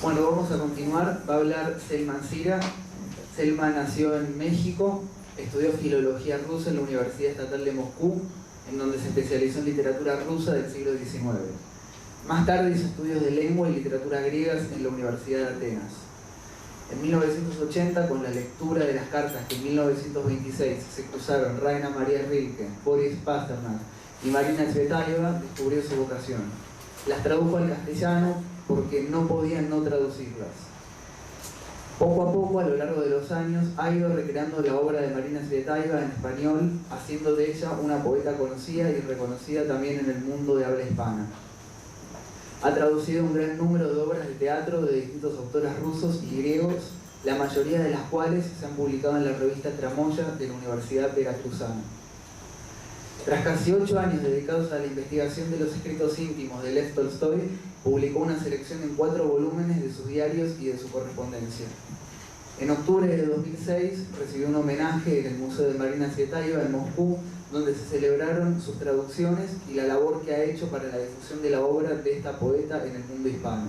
Bueno, vamos a continuar. Va a hablar Selma Ancira. Selma nació en México, estudió filología rusa en la Universidad Estatal de Moscú, en donde se especializó en literatura rusa del siglo XIX. Más tarde hizo estudios de lengua y literatura griegas en la Universidad de Atenas. En 1980, con la lectura de las cartas que en 1926 se cruzaron Rainer Maria Rilke, Boris Pasternak y Marina Tsvetaeva, descubrió su vocación. Las tradujo al castellano porque no podían no traducirlas. Poco a poco, a lo largo de los años, ha ido recreando la obra de Marina Tsvetaeva en español, haciendo de ella una poeta conocida y reconocida también en el mundo de habla hispana. Ha traducido un gran número de obras de teatro de distintos autores rusos y griegos, la mayoría de las cuales se han publicado en la revista Tramoya de la Universidad Veracruzana. Tras casi 8 años dedicados a la investigación de los escritos íntimos de Lev Tolstoy, publicó una selección en 4 volúmenes de sus diarios y de su correspondencia. En octubre de 2006 recibió un homenaje en el Museo de Marina Tsvetaeva en Moscú, donde se celebraron sus traducciones y la labor que ha hecho para la difusión de la obra de esta poeta en el mundo hispano.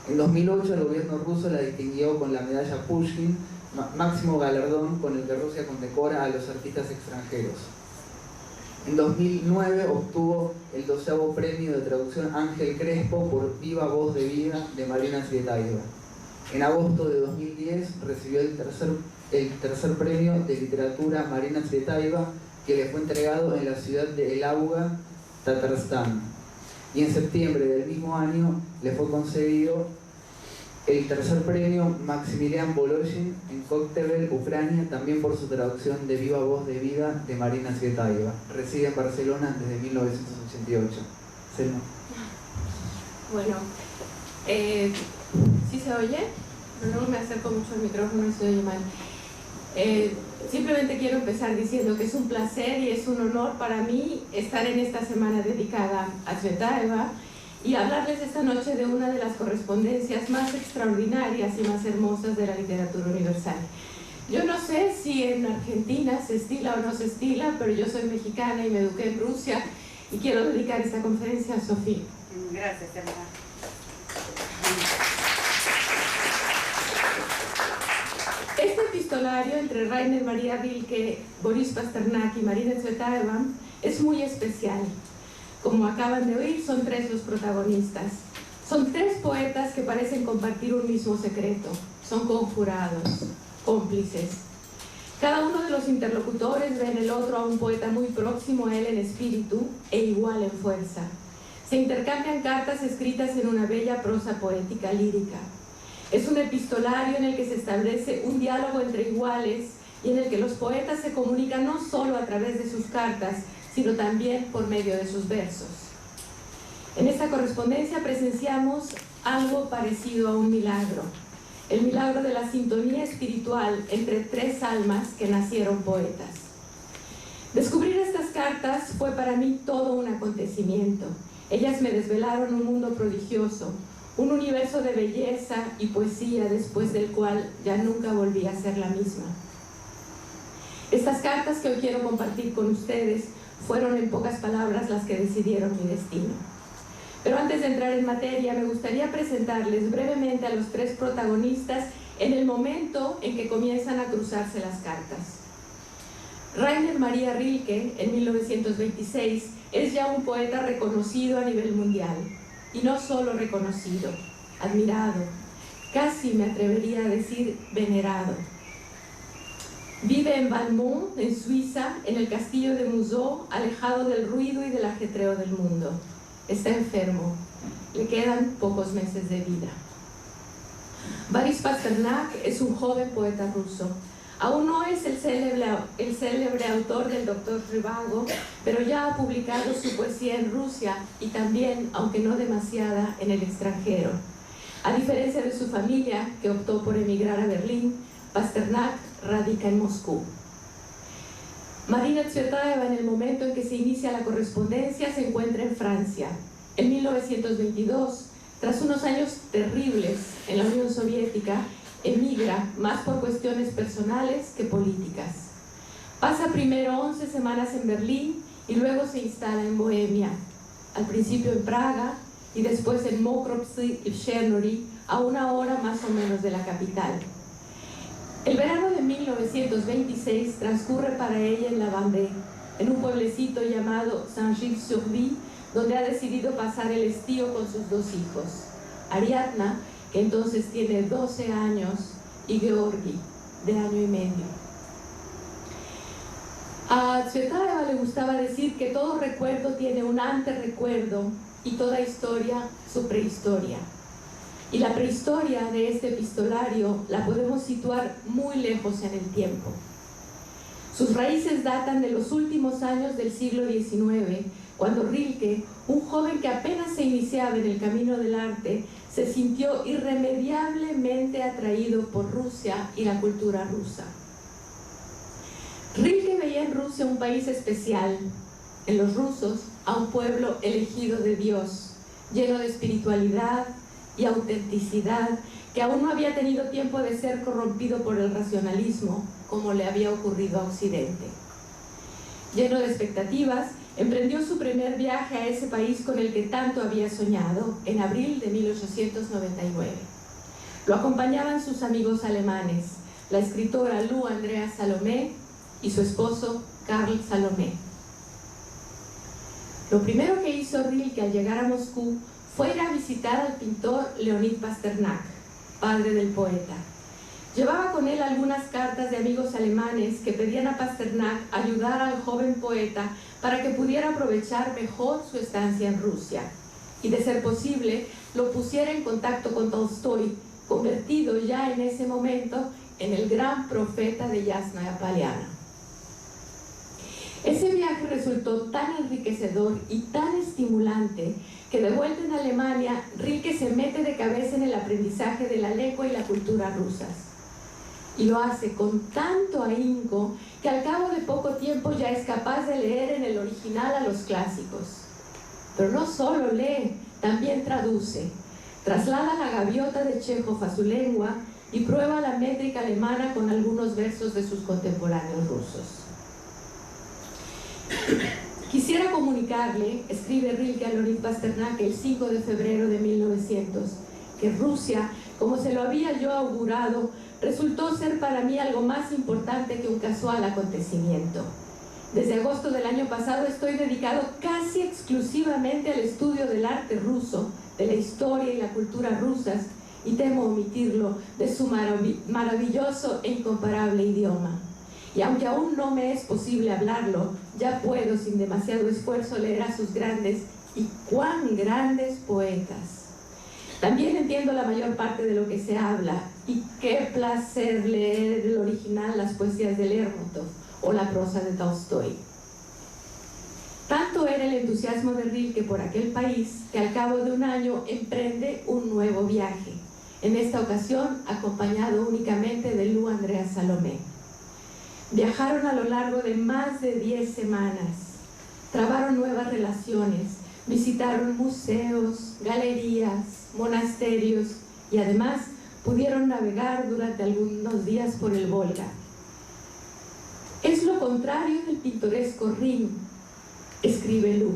En 2008 el gobierno ruso la distinguió con la medalla Pushkin, máximo galardón con el que Rusia condecora a los artistas extranjeros. En 2009 obtuvo el 12º premio de traducción Ángel Crespo por Viva Voz de Vida de Marina Tsvetaeva. En agosto de 2010 recibió el tercer premio de literatura Marina Tsvetaeva, que le fue entregado en la ciudad de Elauga, Tatarstán. Y en septiembre del mismo año le fue concedido el tercer premio Maximilian Voloshin en Koktebel, Ucrania, también por su traducción de Viva Voz de Vida de Marina Tsvetaeva. Reside en Barcelona desde 1988. Selma. Bueno, ¿sí se oye? Pero no me acerco mucho al micrófono y se oye mal. Simplemente quiero empezar diciendo que es un placer y es un honor para mí estar en esta semana dedicada a Tsvetaeva y hablarles esta noche de una de las correspondencias más extraordinarias y más hermosas de la literatura universal. Yo no sé si en Argentina se estila o no se estila, pero yo soy mexicana y me eduqué en Rusia y quiero dedicar esta conferencia a Sofía. Gracias, Elena. Este epistolario entre Rainer Maria Rilke, Boris Pasternak y Marina Tsvetaeva es muy especial. Como acaban de oír, son 3 los protagonistas. Son 3 poetas que parecen compartir un mismo secreto. Son conjurados, cómplices. Cada uno de los interlocutores ve en el otro a un poeta muy próximo a él en espíritu e igual en fuerza. Se intercambian cartas escritas en una bella prosa poética lírica. Es un epistolario en el que se establece un diálogo entre iguales y en el que los poetas se comunican no solo a través de sus cartas, sino también por medio de sus versos. En esta correspondencia presenciamos algo parecido a un milagro, el milagro de la sintonía espiritual entre 3 almas que nacieron poetas. Descubrir estas cartas fue para mí todo un acontecimiento. Ellas me desvelaron un mundo prodigioso, un universo de belleza y poesía después del cual ya nunca volví a ser la misma. Estas cartas que hoy quiero compartir con ustedes fueron en pocas palabras las que decidieron mi destino. Pero antes de entrar en materia, me gustaría presentarles brevemente a los 3 protagonistas en el momento en que comienzan a cruzarse las cartas. Rainer Maria Rilke, en 1926, es ya un poeta reconocido a nivel mundial. Y no solo reconocido, admirado, casi me atrevería a decir venerado. Vive en Valmont, en Suiza, en el castillo de Museo, alejado del ruido y del ajetreo del mundo. Está enfermo, le quedan pocos meses de vida. Boris Pasternak es un joven poeta ruso. Aún no es el célebre autor del Doctor Zhivago, pero ya ha publicado su poesía en Rusia y también, aunque no demasiada, en el extranjero. A diferencia de su familia, que optó por emigrar a Berlín, Pasternak radica en Moscú. Marina Tsvetaeva, en el momento en que se inicia la correspondencia, se encuentra en Francia. En 1922, tras unos años terribles en la Unión Soviética, emigra más por cuestiones personales que políticas. Pasa primero 11 semanas en Berlín y luego se instala en Bohemia, al principio en Praga y después en Mokropsy y Chernobyl, a 1 hora más o menos de la capital. El verano de 1926 transcurre para ella en la Vendée, en un pueblecito llamado Saint-Gilles-sur-Vie, donde ha decidido pasar el estío con sus 2 hijos, Ariadna, que entonces tiene 12 años, y Georgi, de año y medio. A Tsvetaeva le gustaba decir que todo recuerdo tiene un anterrecuerdo y toda historia su prehistoria. Y la prehistoria de este epistolario la podemos situar muy lejos en el tiempo. Sus raíces datan de los últimos años del siglo XIX, cuando Rilke, un joven que apenas se iniciaba en el camino del arte, se sintió irremediablemente atraído por Rusia y la cultura rusa. Rilke veía en Rusia un país especial, en los rusos a un pueblo elegido de Dios, lleno de espiritualidad y autenticidad, que aún no había tenido tiempo de ser corrompido por el racionalismo, como le había ocurrido a Occidente. Lleno de expectativas, emprendió su primer viaje a ese país con el que tanto había soñado, en abril de 1899. Lo acompañaban sus amigos alemanes, la escritora Lou Andrea Salomé y su esposo Karl Salomé. Lo primero que hizo Rilke al llegar a Moscú fue ir a visitar al pintor Leonid Pasternak, padre del poeta. Llevaba con él algunas cartas de amigos alemanes que pedían a Pasternak ayudar al joven poeta para que pudiera aprovechar mejor su estancia en Rusia y, de ser posible, lo pusiera en contacto con Tolstói, convertido ya en ese momento en el gran profeta de Yasnaya Poliana. Ese viaje resultó tan enriquecedor y tan estimulante que, de vuelta en Alemania, Rilke se mete de cabeza en el aprendizaje de la lengua y la cultura rusas. Y lo hace con tanto ahínco que al cabo de poco tiempo ya es capaz de leer en el original a los clásicos. Pero no solo lee, también traduce. Traslada la gaviota de Chejov a su lengua y prueba la métrica alemana con algunos versos de sus contemporáneos rusos. Quisiera comunicarle, escribe Rilke a Leonid Pasternak el 5 de febrero de 1900, que Rusia, como se lo había yo augurado, resultó ser para mí algo más importante que un casual acontecimiento. Desde agosto del año pasado estoy dedicado casi exclusivamente al estudio del arte ruso, de la historia y la cultura rusas, y temo omitirlo, de su maravilloso e incomparable idioma. Y aunque aún no me es posible hablarlo, ya puedo sin demasiado esfuerzo leer a sus grandes y cuán grandes poetas. También entiendo la mayor parte de lo que se habla, y qué placer leer el original las poesías de Lermontov o la prosa de Tolstói. Tanto era el entusiasmo de Rilke por aquel país que al cabo de un año emprende un nuevo viaje, en esta ocasión acompañado únicamente de Lou Andrea Salomé. Viajaron a lo largo de más de 10 semanas, trabaron nuevas relaciones, visitaron museos, galerías, monasterios y además pudieron navegar durante algunos días por el Volga. Es lo contrario del pintoresco Rin, escribe Lou.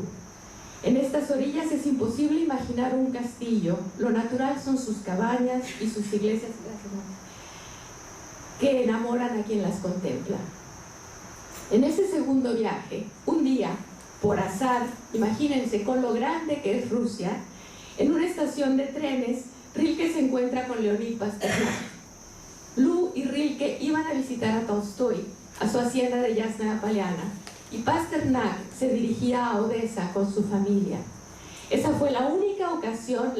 En estas orillas es imposible imaginar un castillo, lo natural son sus cabañas y sus iglesias que enamoran a quien las contempla. En ese segundo viaje, un día, por azar, imagínense con lo grande que es Rusia, en una estación de trenes, Rilke se encuentra con Leonid Pasternak. Lou y Rilke iban a visitar a Tolstói, a su hacienda de Yasnaya Poliana, y Pasternak se dirigía a Odessa con su familia. Esa fue la única ocasión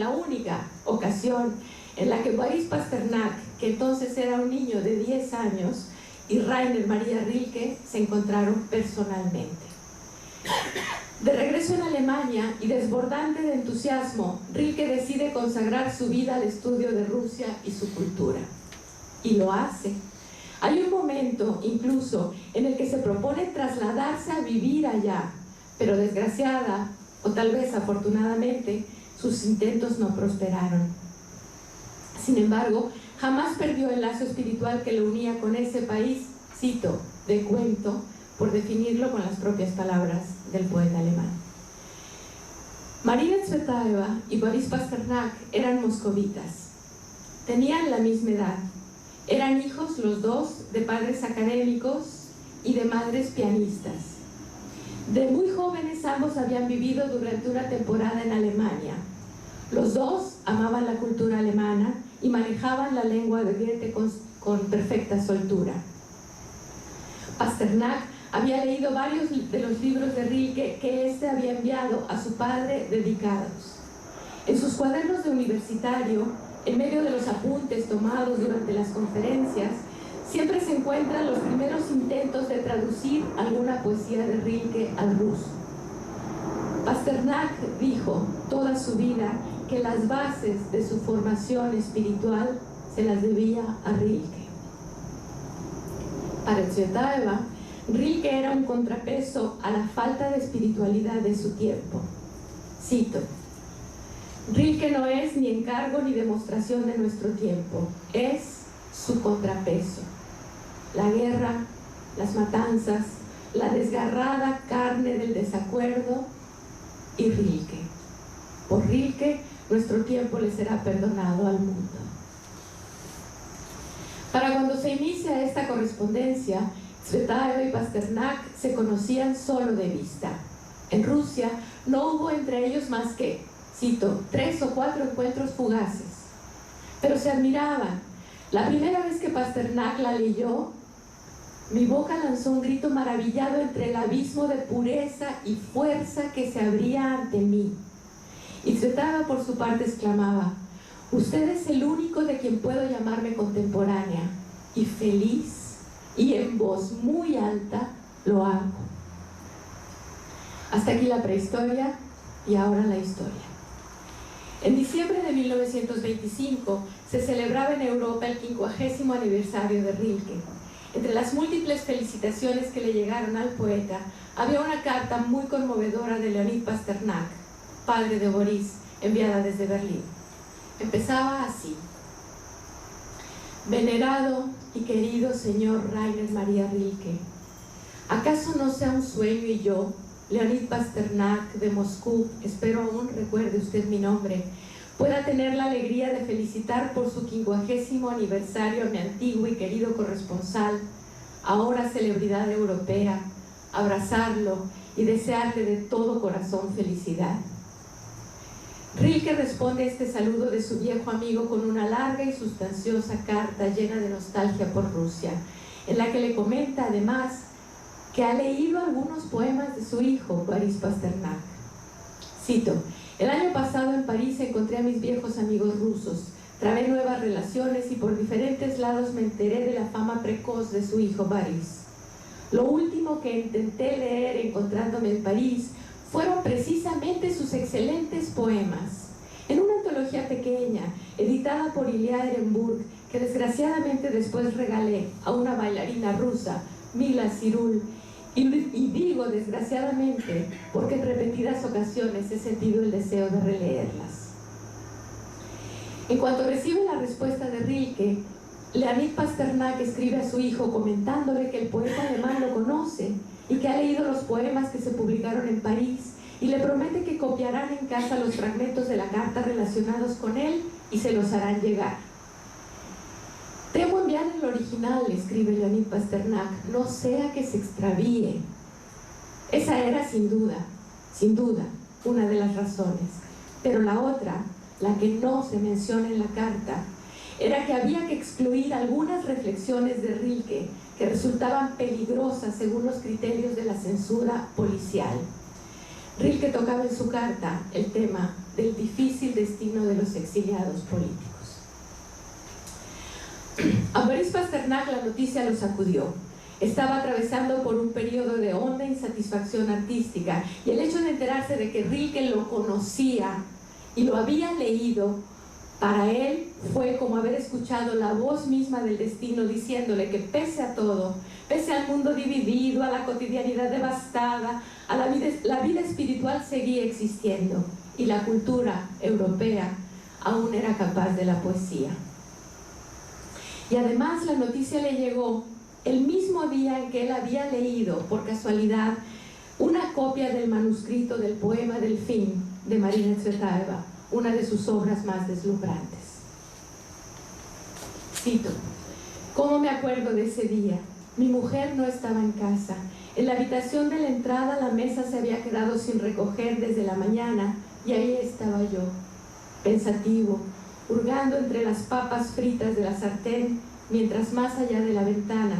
en la que Boris Pasternak, que entonces era un niño de 10 años, y Rainer Maria Rilke se encontraron personalmente. De regreso en Alemania y desbordante de entusiasmo, Rilke decide consagrar su vida al estudio de Rusia y su cultura. Y lo hace. Hay un momento, incluso, en el que se propone trasladarse a vivir allá, pero desgraciada, o tal vez afortunadamente, sus intentos no prosperaron. Sin embargo, jamás perdió el lazo espiritual que lo unía con ese país, cito, de cuento, por definirlo con las propias palabras del poeta alemán. Marina Tsvetaeva y Boris Pasternak eran moscovitas. Tenían la misma edad. Eran hijos los dos de padres académicos y de madres pianistas. De muy jóvenes ambos habían vivido durante una temporada en Alemania. Los dos amaban la cultura alemana y manejaban la lengua de Goethe con perfecta soltura. Pasternak había leído varios de los libros de Rilke que éste había enviado a su padre dedicados. En sus cuadernos de universitario, en medio de los apuntes tomados durante las conferencias, siempre se encuentran los primeros intentos de traducir alguna poesía de Rilke al ruso. Pasternak dijo toda su vida que las bases de su formación espiritual se las debía a Rilke. Para Tsvetaeva, Rilke era un contrapeso a la falta de espiritualidad de su tiempo. Cito: Rilke no es ni encargo ni demostración de nuestro tiempo, es su contrapeso. La guerra, las matanzas, la desgarrada carne del desacuerdo y Rilke. Por Rilke, nuestro tiempo le será perdonado al mundo. Para cuando se inicia esta correspondencia, Tsvetaeva y Pasternak se conocían solo de vista. En Rusia no hubo entre ellos más que, cito, 3 o 4 encuentros fugaces. Pero se admiraban. La primera vez que Pasternak la leyó, mi boca lanzó un grito maravillado entre el abismo de pureza y fuerza que se abría ante mí. Y Tsvetaeva por su parte exclamaba: usted es el único de quien puedo llamarme contemporánea, y feliz, y en voz muy alta lo hago. Hasta aquí la prehistoria y ahora la historia. En diciembre de 1925 se celebraba en Europa el 50º aniversario de Rilke. Entre las múltiples felicitaciones que le llegaron al poeta, había una carta muy conmovedora de Leonid Pasternak, padre de Boris, enviada desde Berlín. Empezaba así: venerado y querido señor Rainer Maria Rilke, ¿acaso no sea un sueño y yo, Leonid Pasternak de Moscú, espero aún recuerde usted mi nombre, pueda tener la alegría de felicitar por su 50º aniversario a mi antiguo y querido corresponsal, ahora celebridad europea, abrazarlo y desearle de todo corazón felicidad? Rilke responde a este saludo de su viejo amigo con una larga y sustanciosa carta llena de nostalgia por Rusia, en la que le comenta además que ha leído algunos poemas de su hijo, Boris Pasternak. Cito: el año pasado en París encontré a mis viejos amigos rusos, trabé nuevas relaciones y por diferentes lados me enteré de la fama precoz de su hijo Boris. Lo último que intenté leer encontrándome en París fueron precisamente sus excelentes poemas, en una antología pequeña, editada por Ilya Ehrenburg, que desgraciadamente después regalé a una bailarina rusa, Mila Cyrul, y digo desgraciadamente porque en repetidas ocasiones he sentido el deseo de releerlas. En cuanto recibe la respuesta de Rilke, Leonid Pasternak escribe a su hijo comentándole que el poeta alemán lo conoce y que ha leído los poemas que se publicaron en París y le promete que copiarán en casa los fragmentos de la carta relacionados con él y se los harán llegar. Temo enviar el original, escribe Leonid Pasternak, no sea que se extravíe. Esa era sin duda, una de las razones. Pero la otra, la que no se menciona en la carta, era que había que excluir algunas reflexiones de Rilke que resultaban peligrosas según los criterios de la censura policial. Rilke tocaba en su carta el tema del difícil destino de los exiliados políticos. A Boris Pasternak la noticia lo sacudió. Estaba atravesando por un periodo de honda insatisfacción artística y el hecho de enterarse de que Rilke lo conocía y lo había leído, para él fue como haber escuchado la voz misma del destino diciéndole que pese a todo, pese al mundo dividido, a la cotidianidad devastada, a la vida espiritual seguía existiendo y la cultura europea aún era capaz de la poesía. Y además la noticia le llegó el mismo día en que él había leído, por casualidad, una copia del manuscrito del poema del fin de Marina Tsvetaeva, una de sus obras más deslumbrantes. Cito: ¿cómo me acuerdo de ese día? Mi mujer no estaba en casa. En la habitación de la entrada la mesa se había quedado sin recoger desde la mañana y ahí estaba yo, pensativo, hurgando entre las papas fritas de la sartén, mientras más allá de la ventana,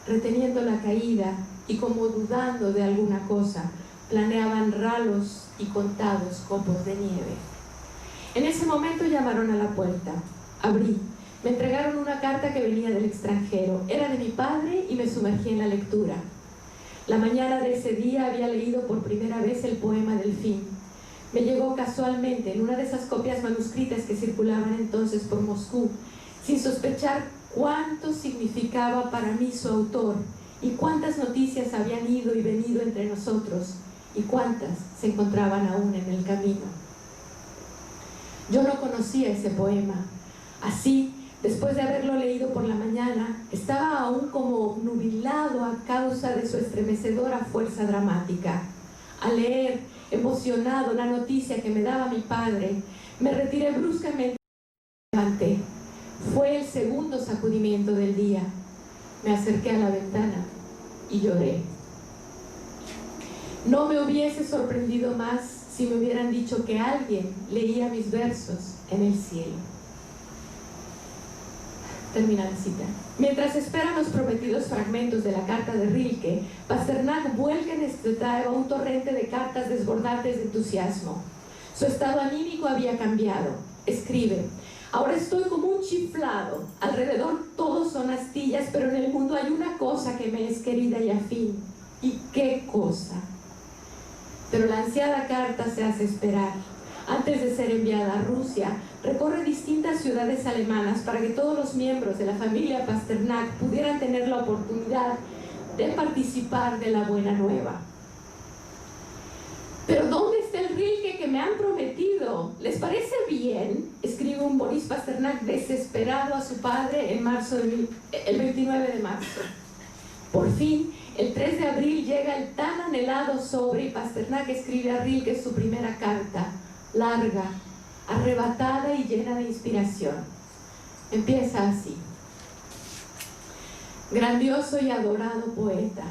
reteniendo la caída y como dudando de alguna cosa, planeaban ralos y contados copos de nieve. En ese momento llamaron a la puerta. Abrí. Me entregaron una carta que venía del extranjero. Era de mi padre y me sumergí en la lectura. La mañana de ese día había leído por primera vez el poema Delfín. Me llegó casualmente en una de esas copias manuscritas que circulaban entonces por Moscú, sin sospechar cuánto significaba para mí su autor y cuántas noticias habían ido y venido entre nosotros y cuántas se encontraban aún en el camino. Yo no conocía ese poema. Así, después de haberlo leído por la mañana, estaba aún como obnubilado a causa de su estremecedora fuerza dramática. Al leer, emocionado, la noticia que me daba mi padre, me retiré bruscamente y me levanté. Fue el segundo sacudimiento del día. Me acerqué a la ventana y lloré. No me hubiese sorprendido más si me hubieran dicho que alguien leía mis versos en el cielo. Termina la cita. Mientras esperan los prometidos fragmentos de la carta de Rilke, Pasternak vuelca en Tsvetaeva un torrente de cartas desbordantes de entusiasmo. Su estado anímico había cambiado. Escribe: ahora estoy como un chiflado. Alrededor todos son astillas, pero en el mundo hay una cosa que me es querida y afín. ¿Y qué cosa? Pero la ansiada carta se hace esperar. Antes de ser enviada a Rusia, recorre distintas ciudades alemanas para que todos los miembros de la familia Pasternak pudieran tener la oportunidad de participar de la buena nueva. ¿Pero dónde está el Rilke que me han prometido? ¿Les parece bien?, escribe un Boris Pasternak desesperado a su padre en el 29 de marzo. Por fin, el 3 de abril llega el tan anhelado sobre y Pasternak escribe a Rilke su primera carta, larga, arrebatada y llena de inspiración. Empieza así: grandioso y adorado poeta,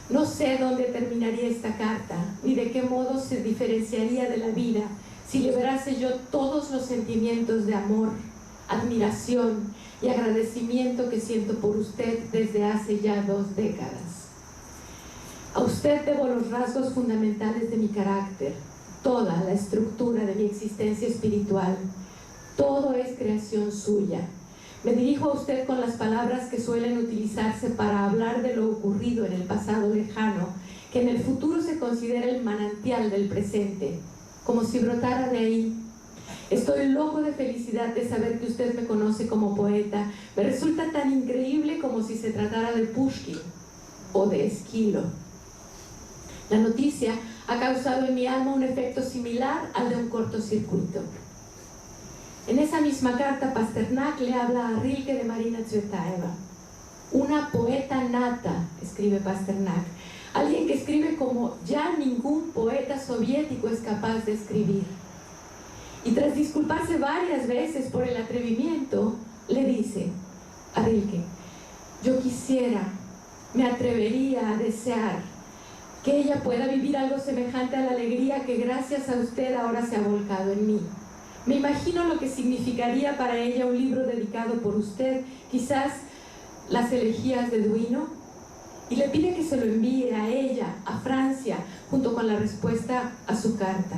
no sé dónde terminaría esta carta, ni de qué modo se diferenciaría de la vida si liberase yo todos los sentimientos de amor, admiración y agradecimiento que siento por usted desde hace ya 2 décadas. A usted debo los rasgos fundamentales de mi carácter, toda la estructura de mi existencia espiritual. Todo es creación suya. Me dirijo a usted con las palabras que suelen utilizarse para hablar de lo ocurrido en el pasado lejano, que en el futuro se considera el manantial del presente, como si brotara de ahí. Estoy loco de felicidad de saber que usted me conoce como poeta. Me resulta tan increíble como si se tratara de Pushkin o de Esquilo. La noticia ha causado en mi alma un efecto similar al de un cortocircuito. En esa misma carta, Pasternak le habla a Rilke de Marina Tsvetaeva. Una poeta nata, escribe Pasternak, alguien que escribe como ya ningún poeta soviético es capaz de escribir. Y tras disculparse varias veces por el atrevimiento, le dice a Rilke: yo quisiera, me atrevería a desear que ella pueda vivir algo semejante a la alegría que gracias a usted ahora se ha volcado en mí. Me imagino lo que significaría para ella un libro dedicado por usted, quizás las elegías de Duino, y le pide que se lo envíe a ella, a Francia, junto con la respuesta a su carta.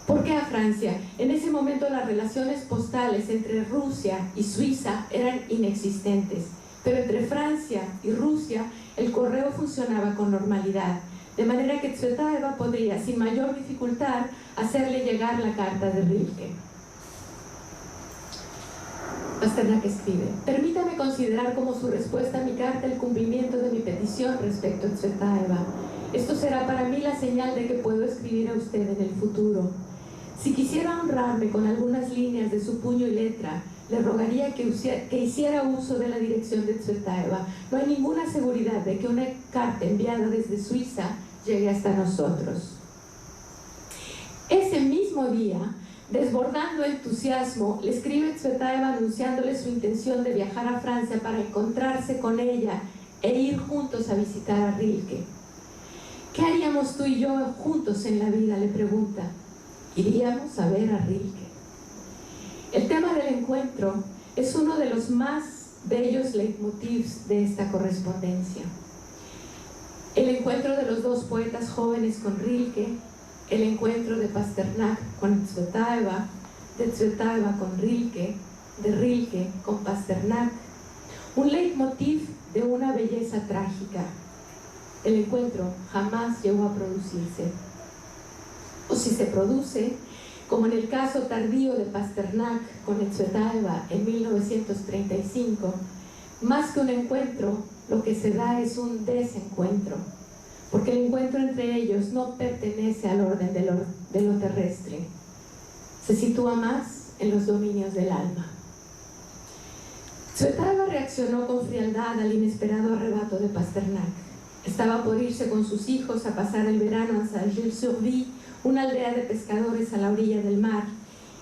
¿Por qué a Francia? En ese momento las relaciones postales entre Rusia y Suiza eran inexistentes, pero entre Francia y Rusia el correo funcionaba con normalidad, de manera que Tsvetaeva podría sin mayor dificultad hacerle llegar la carta de Rilke. Pasternak escribe: permítame considerar como su respuesta a mi carta el cumplimiento de mi petición respecto a Tsvetaeva. Esto será para mí la señal de que puedo escribir a usted en el futuro. Si quisiera honrarme con algunas líneas de su puño y letra, le rogaría que hiciera uso de la dirección de Tsvetaeva. No hay ninguna seguridad de que una carta enviada desde Suiza llegue hasta nosotros. Ese mismo día desbordando entusiasmo, le escribe Tsvetaeva anunciándole su intención de viajar a Francia para encontrarse con ella e ir juntos a visitar a Rilke. ¿Qué haríamos tú y yo juntos en la vida?, le pregunta. Iríamos a ver a Rilke. El tema del encuentro es uno de los más bellos leitmotivs de esta correspondencia. El encuentro de los dos poetas jóvenes con Rilke, el encuentro de Pasternak con Tsvetaeva, de Tsvetaeva con Rilke, de Rilke con Pasternak, un leitmotiv de una belleza trágica. El encuentro jamás llegó a producirse. O si se produce, como en el caso tardío de Pasternak con Tsvetaeva en 1935, más que un encuentro, lo que se da es un desencuentro, porque el encuentro entre ellos no pertenece al orden de lo terrestre, se sitúa más en los dominios del alma. Tsvetaeva reaccionó con frialdad al inesperado arrebato de Pasternak. Estaba por irse con sus hijos a pasar el verano en Saint-Gilles-sur-Vie, una aldea de pescadores a la orilla del mar,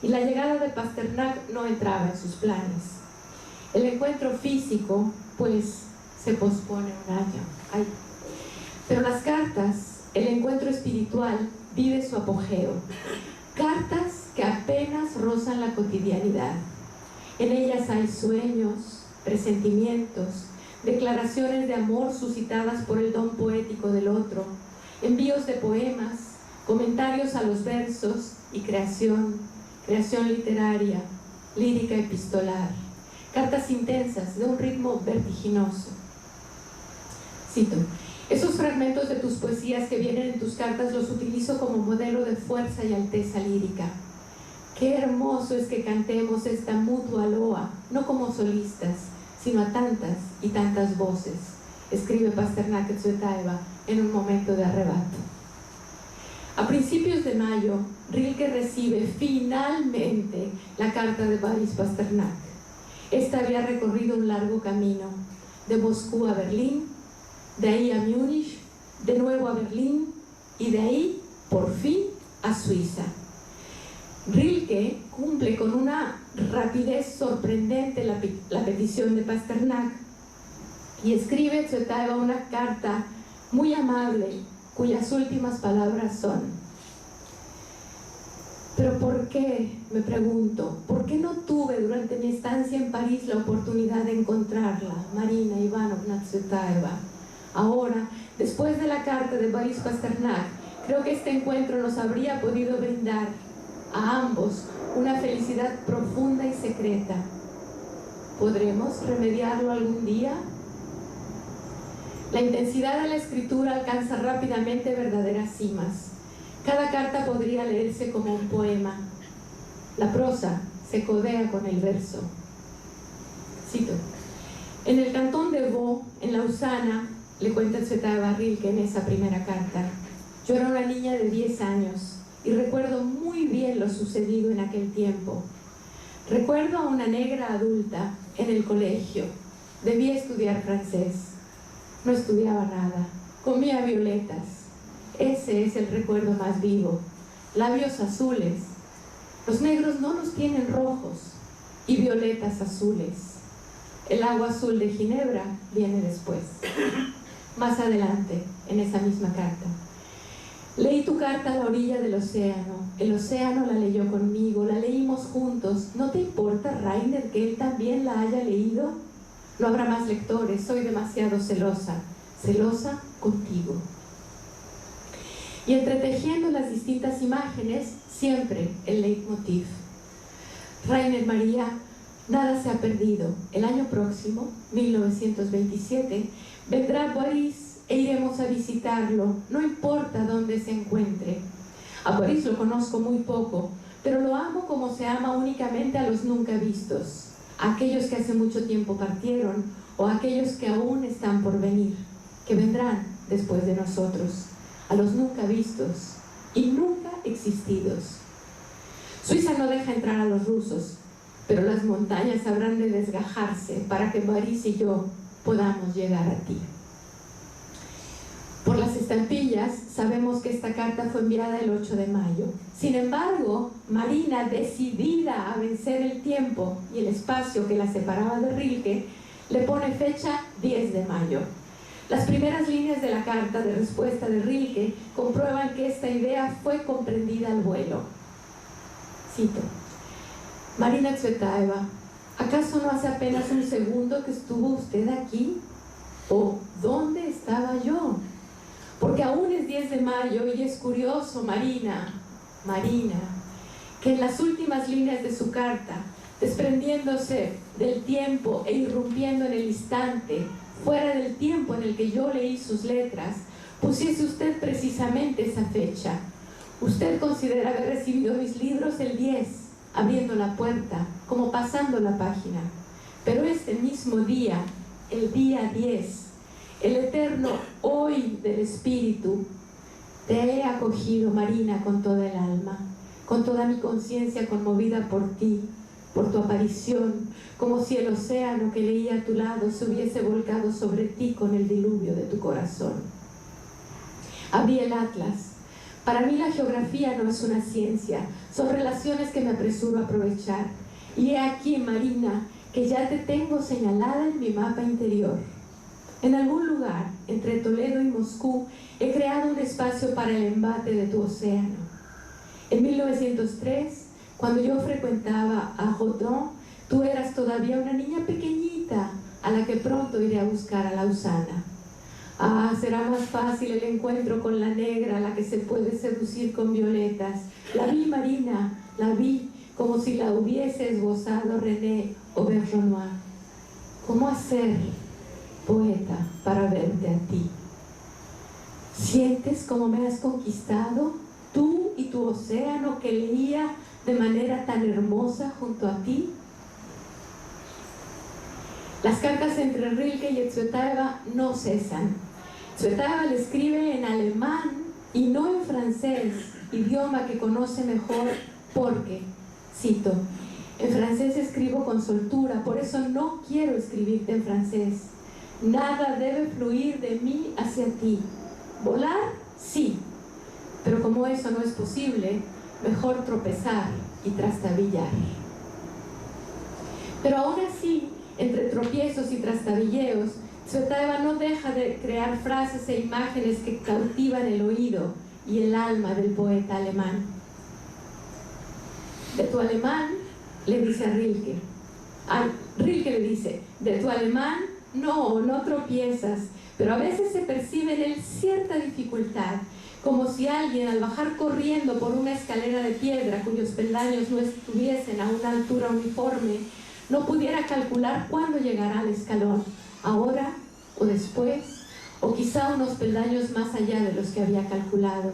y la llegada de Pasternak no entraba en sus planes. El encuentro físico, pues, se pospone un año. Pero las cartas, el encuentro espiritual, vive su apogeo. Cartas que apenas rozan la cotidianidad. En ellas hay sueños, presentimientos, declaraciones de amor suscitadas por el don poético del otro, envíos de poemas, comentarios a los versos y creación literaria, lírica epistolar, cartas intensas de un ritmo vertiginoso. Cito: esos fragmentos de tus poesías que vienen en tus cartas los utilizo como modelo de fuerza y alteza lírica. Qué hermoso es que cantemos esta mutua loa, no como solistas, sino a tantas y tantas voces, escribe Pasternak a Tsvetaeva en un momento de arrebato. A principios de mayo, Rilke recibe finalmente la carta de Boris Pasternak. Esta había recorrido un largo camino, de Moscú a Berlín, de ahí a Múnich, de nuevo a Berlín y de ahí, por fin, a Suiza. Rilke cumple con una rapidez sorprendente la petición de Pasternak y escribe a Tsvetaeva una carta muy amable, cuyas últimas palabras son: ¿pero por qué, me pregunto, por qué no tuve durante mi estancia en París la oportunidad de encontrarla, Marina Ivanovna Tsvetaeva? Ahora, después de la carta de Boris Pasternak, creo que este encuentro nos habría podido brindar a ambos una felicidad profunda y secreta. ¿Podremos remediarlo algún día? La intensidad de la escritura alcanza rápidamente verdaderas cimas. Cada carta podría leerse como un poema. La prosa se codea con el verso. Cito: en el cantón de Vaud, en Lausana, le cuenta Tsvetaeva a Rilke en esa primera carta, yo era una niña de 10 años y recuerdo muy bien lo sucedido en aquel tiempo. Recuerdo a una negra adulta en el colegio. Debía estudiar francés. No estudiaba nada. Comía violetas. Ese es el recuerdo más vivo. Labios azules. Los negros no los tienen rojos. Y violetas azules. El agua azul de Ginebra viene después. Más adelante, en esa misma carta. Leí tu carta a la orilla del océano. El océano la leyó conmigo, la leímos juntos. ¿No te importa, Rainer, que él también la haya leído? No habrá más lectores, soy demasiado celosa. Celosa contigo. Y entretejiendo las distintas imágenes, siempre el leitmotiv. Rainer María, nada se ha perdido. El año próximo, 1927, vendrá Boris e iremos a visitarlo, no importa dónde se encuentre. A Boris lo conozco muy poco, pero lo amo como se ama únicamente a los nunca vistos, a aquellos que hace mucho tiempo partieron o a aquellos que aún están por venir, que vendrán después de nosotros, a los nunca vistos y nunca existidos. Suiza no deja entrar a los rusos, pero las montañas habrán de desgajarse para que Boris y yo podamos llegar a ti. Por las las estampillas sabemos que esta carta fue enviada el 8 de mayo. Sin embargo, Marina, decidida a vencer el tiempo y el espacio que la separaba de Rilke, le pone fecha 10 de mayo. Las primeras líneas de la carta de respuesta de Rilke comprueban que esta idea fue comprendida al vuelo. Cito: Marina Tsvetaeva, ¿acaso no hace apenas un segundo que estuvo usted aquí? ¿O dónde estaba yo? Porque aún es 10 de mayo y es curioso, Marina, que en las últimas líneas de su carta, desprendiéndose del tiempo e irrumpiendo en el instante, fuera del tiempo en el que yo leí sus letras, pusiese usted precisamente esa fecha. Usted considera haber recibido mis libros el 10, abriendo la puerta, como pasando la página. Pero este mismo día, el día 10, el eterno hoy del espíritu, te he acogido, Marina, con toda el alma, con toda mi conciencia conmovida por ti, por tu aparición, como si el océano que leía a tu lado se hubiese volcado sobre ti con el diluvio de tu corazón. Abrí el atlas. Para mí la geografía no es una ciencia, son relaciones que me apresuro a aprovechar. Y he aquí, Marina, que ya te tengo señalada en mi mapa interior. En algún lugar, entre Toledo y Moscú, he creado un espacio para el embate de tu océano. En 1903, cuando yo frecuentaba a Rodin, tú eras todavía una niña pequeñita, a la que pronto iré a buscar a Lausana. Ah, será más fácil el encuentro con la negra, la que se puede seducir con violetas. La vi, Marina, la vi, como si la hubiese esbozado René Auberjonois. ¿Cómo hacer, poeta, para verte a ti? ¿Sientes cómo me has conquistado? Tú y tu océano que leía de manera tan hermosa junto a ti. Las cartas entre Rilke y Tsvetaeva no cesan. Tsvetaeva le escribe en alemán y no en francés, idioma que conoce mejor porque, cito, en francés escribo con soltura, por eso no quiero escribirte en francés. Nada debe fluir de mí hacia ti. Volar, sí, pero como eso no es posible, mejor tropezar y trastabillar. Pero aún así, entre tropiezos y trastabilleos, Tsvetaeva no deja de crear frases e imágenes que cautivan el oído y el alma del poeta alemán. De tu alemán, le dice a Rilke. Rilke le dice, de tu alemán, no tropiezas, pero a veces se percibe en él cierta dificultad, como si alguien al bajar corriendo por una escalera de piedra cuyos peldaños no estuviesen a una altura uniforme, no pudiera calcular cuándo llegará al escalón, ahora o después, o quizá unos peldaños más allá de los que había calculado.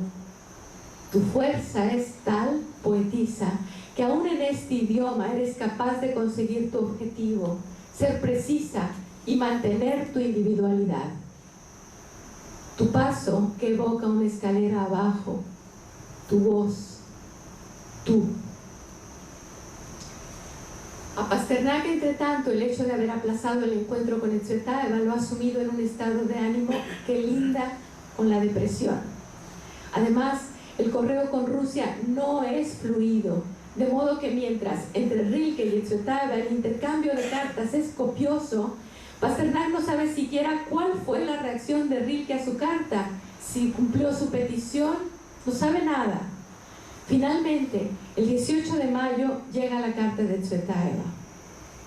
Tu fuerza es tal, poetisa, que aún en este idioma eres capaz de conseguir tu objetivo, ser precisa y mantener tu individualidad. Tu paso que evoca una escalera abajo, tu voz, tú. A Pasternak, entre tanto, el hecho de haber aplazado el encuentro con Tsvetaeva lo ha sumido en un estado de ánimo que linda con la depresión. Además, el correo con Rusia no es fluido, de modo que mientras entre Rilke y Tsvetaeva el intercambio de cartas es copioso, Pasternak no sabe siquiera cuál fue la reacción de Rilke a su carta, si cumplió su petición, no sabe nada. Finalmente, el 18 de mayo llega la carta de Tsvetaeva.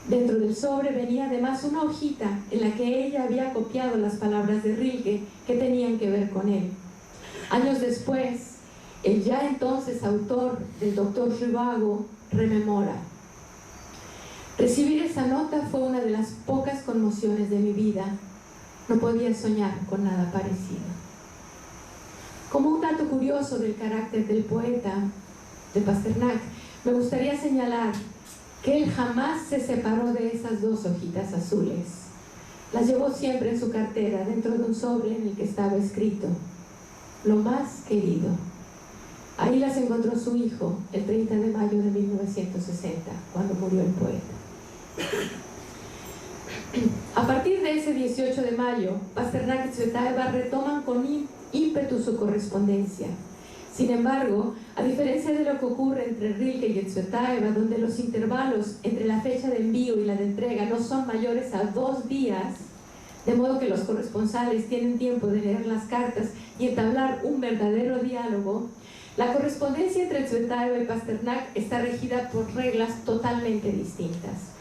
Dentro del sobre venía además una hojita en la que ella había copiado las palabras de Rilke que tenían que ver con él. Años después, el ya entonces autor del Doctor Zhivago rememora: recibir esa nota fue una de las pocas conmociones de mi vida. No podía soñar con nada parecido. Como un dato curioso del carácter del poeta de Pasternak, me gustaría señalar que él jamás se separó de esas dos hojitas azules. Las llevó siempre en su cartera, dentro de un sobre en el que estaba escrito: lo más querido. Ahí las encontró su hijo el 30 de mayo de 1960, cuando murió el poeta. A partir de ese 18 de mayo, Pasternak y Tsvetaeva retoman con ímpetu su correspondencia. Sin embargo, a diferencia de lo que ocurre entre Rilke y Tsvetaeva, donde los intervalos entre la fecha de envío y la de entrega no son mayores a 2 días, de modo que los corresponsales tienen tiempo de leer las cartas y entablar un verdadero diálogo, la correspondencia entre Tsvetaeva y Pasternak está regida por reglas totalmente distintas.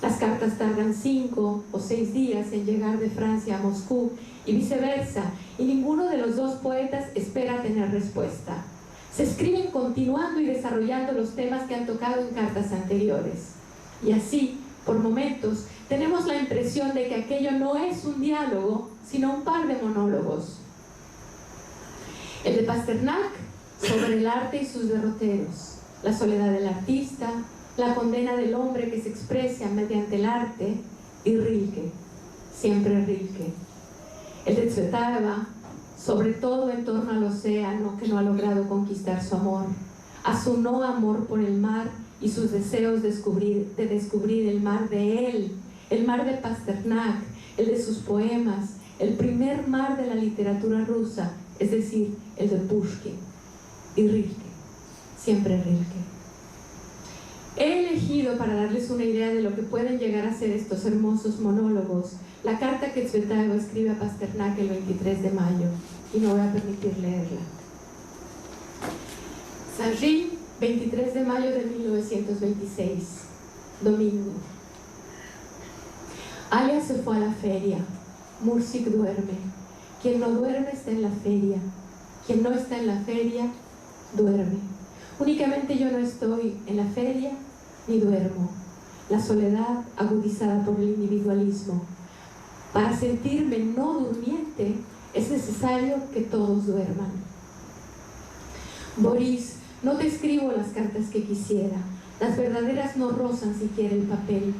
Las cartas tardan 5 o 6 días en llegar de Francia a Moscú y viceversa, y ninguno de los dos poetas espera tener respuesta. Se escriben continuando y desarrollando los temas que han tocado en cartas anteriores. Y así, por momentos, tenemos la impresión de que aquello no es un diálogo, sino un par de monólogos. El de Pasternak, sobre el arte y sus derroteros, la soledad del artista, la condena del hombre que se expresa mediante el arte, y Rilke, siempre Rilke. El de Tsvetaeva, sobre todo en torno al océano que no ha logrado conquistar su amor, a su no amor por el mar y sus deseos de descubrir el mar de él, el mar de Pasternak, el de sus poemas, el primer mar de la literatura rusa, es decir, el de Pushkin. Y Rilke, siempre Rilke. He elegido, para darles una idea de lo que pueden llegar a ser estos hermosos monólogos, la carta que Tsvetaeva escribe a Pasternak el 23 de mayo, y no voy a permitir leerla. Saint-Gilles, 23 de mayo de 1926, domingo. Alia se fue a la feria, Mursik duerme. Quien no duerme está en la feria, quien no está en la feria, duerme. Únicamente yo no estoy en la feria ni duermo. La soledad agudizada por el individualismo. Para sentirme no durmiente es necesario que todos duerman. Boris, no te escribo las cartas que quisiera. Las verdaderas no rozan siquiera el papel.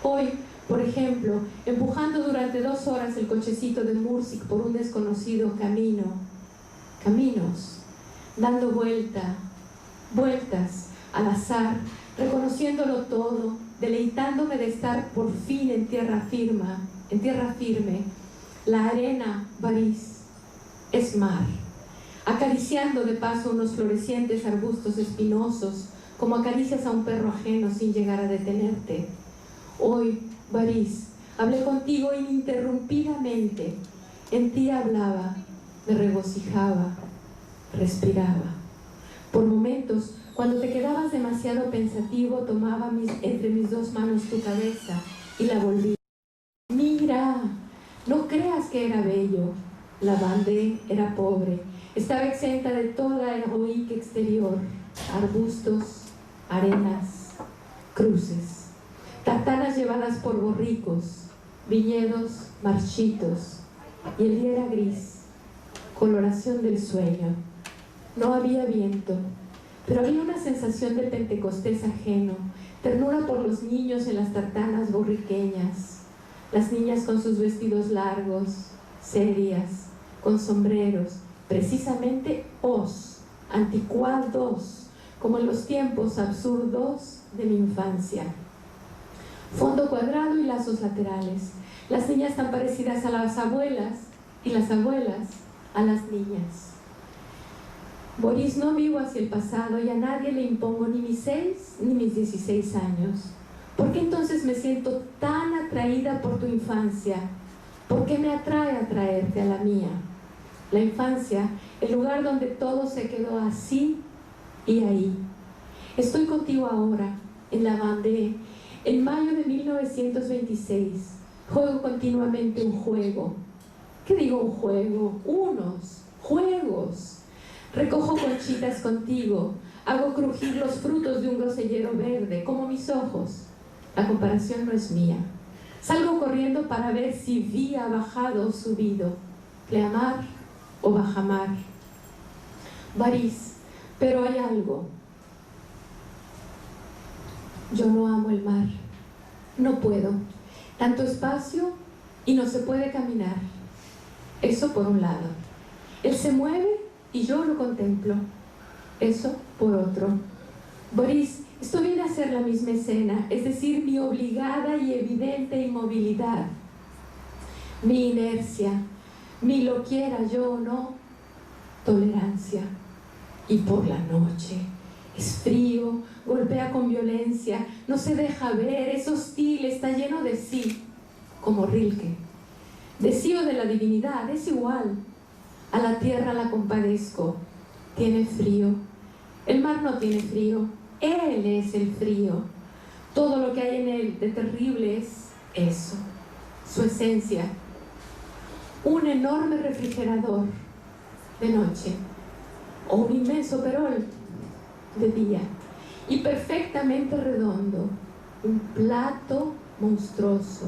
Hoy, por ejemplo, empujando durante 2 horas el cochecito de Mursik por un desconocido camino. Caminos, dando vueltas al azar, reconociéndolo todo, deleitándome de estar por fin en tierra firme. La arena, Boris, es mar, acariciando de paso unos florecientes arbustos espinosos, como acaricias a un perro ajeno sin llegar a detenerte. Hoy, Boris, hablé contigo ininterrumpidamente. En ti hablaba, me regocijaba, respiraba. Por momentos, cuando te quedabas demasiado pensativo, tomaba entre mis 2 manos tu cabeza y la volvía. Mira, no creas que era bello. La Vendée era pobre, estaba exenta de toda heroica exterior, arbustos, arenas, cruces, tartanas llevadas por borricos, viñedos marchitos, y el día era gris, coloración del sueño. No había viento, pero había una sensación de Pentecostés ajeno, ternura por los niños en las tartanas borriqueñas, las niñas con sus vestidos largos, serias, con sombreros, precisamente anticuados, como en los tiempos absurdos de mi infancia. Fondo cuadrado y lazos laterales. Las niñas tan parecidas a las abuelas y las abuelas a las niñas. Boris, no vivo hacia el pasado y a nadie le impongo ni mis 6 ni mis 16 años. ¿Por qué entonces me siento tan atraída por tu infancia? ¿Por qué me atrae atraerte a la mía? La infancia, el lugar donde todo se quedó así y ahí. Estoy contigo ahora, en la Vendée, en mayo de 1926. Juego continuamente un juego. ¿Qué digo un juego? Unos juegos. Recojo conchitas contigo, hago crujir los frutos de un grosellero verde, como mis ojos. La comparación no es mía. Salgo corriendo para ver si Vi ha bajado o subido, pleamar o bajamar. Boris, pero hay algo. Yo no amo el mar. No puedo. Tanto espacio y no se puede caminar. Eso por un lado. Él se mueve y yo lo contemplo. Eso por otro. Boris, esto viene a ser la misma escena, es decir, mi obligada y evidente inmovilidad. Mi inercia, mi lo quiera yo o no, tolerancia. Y por la noche es frío, golpea con violencia, no se deja ver, es hostil, está lleno de sí, como Rilke. Deseo de la divinidad, es igual. A la tierra la compadezco, tiene frío. El mar no tiene frío, él es el frío. Todo lo que hay en él de terrible es eso, su esencia. Un enorme refrigerador de noche, o un inmenso perol de día, y perfectamente redondo, un plato monstruoso,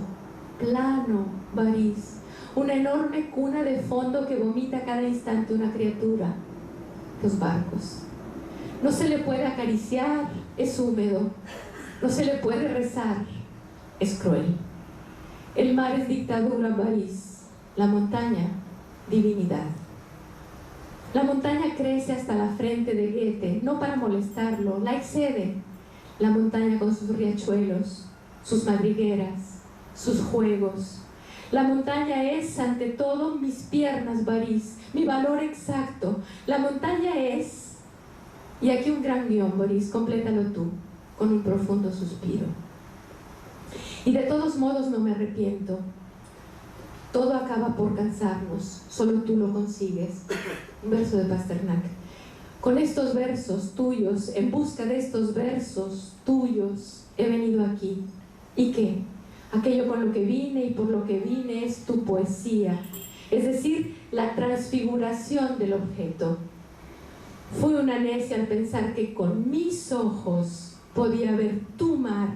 plano, variz, una enorme cuna de fondo que vomita a cada instante una criatura, los barcos. No se le puede acariciar, es húmedo. No se le puede rezar, es cruel. El mar es dictadura, variz. La montaña, divinidad. La montaña crece hasta la frente de Goethe, no para molestarlo, la excede. La montaña con sus riachuelos, sus madrigueras, sus juegos. La montaña es, ante todo, mis piernas, variz, mi valor exacto. La montaña es... Y aquí un gran guión, Boris, complétalo tú, con un profundo suspiro. Y de todos modos no me arrepiento. Todo acaba por cansarnos, solo tú lo consigues. Un verso de Pasternak. Con estos versos tuyos, en busca de estos versos tuyos, he venido aquí. ¿Y qué? Aquello con lo que vine y por lo que vine es tu poesía, es decir, la transfiguración del objeto. Fui una necia al pensar que con mis ojos podía ver tu mar,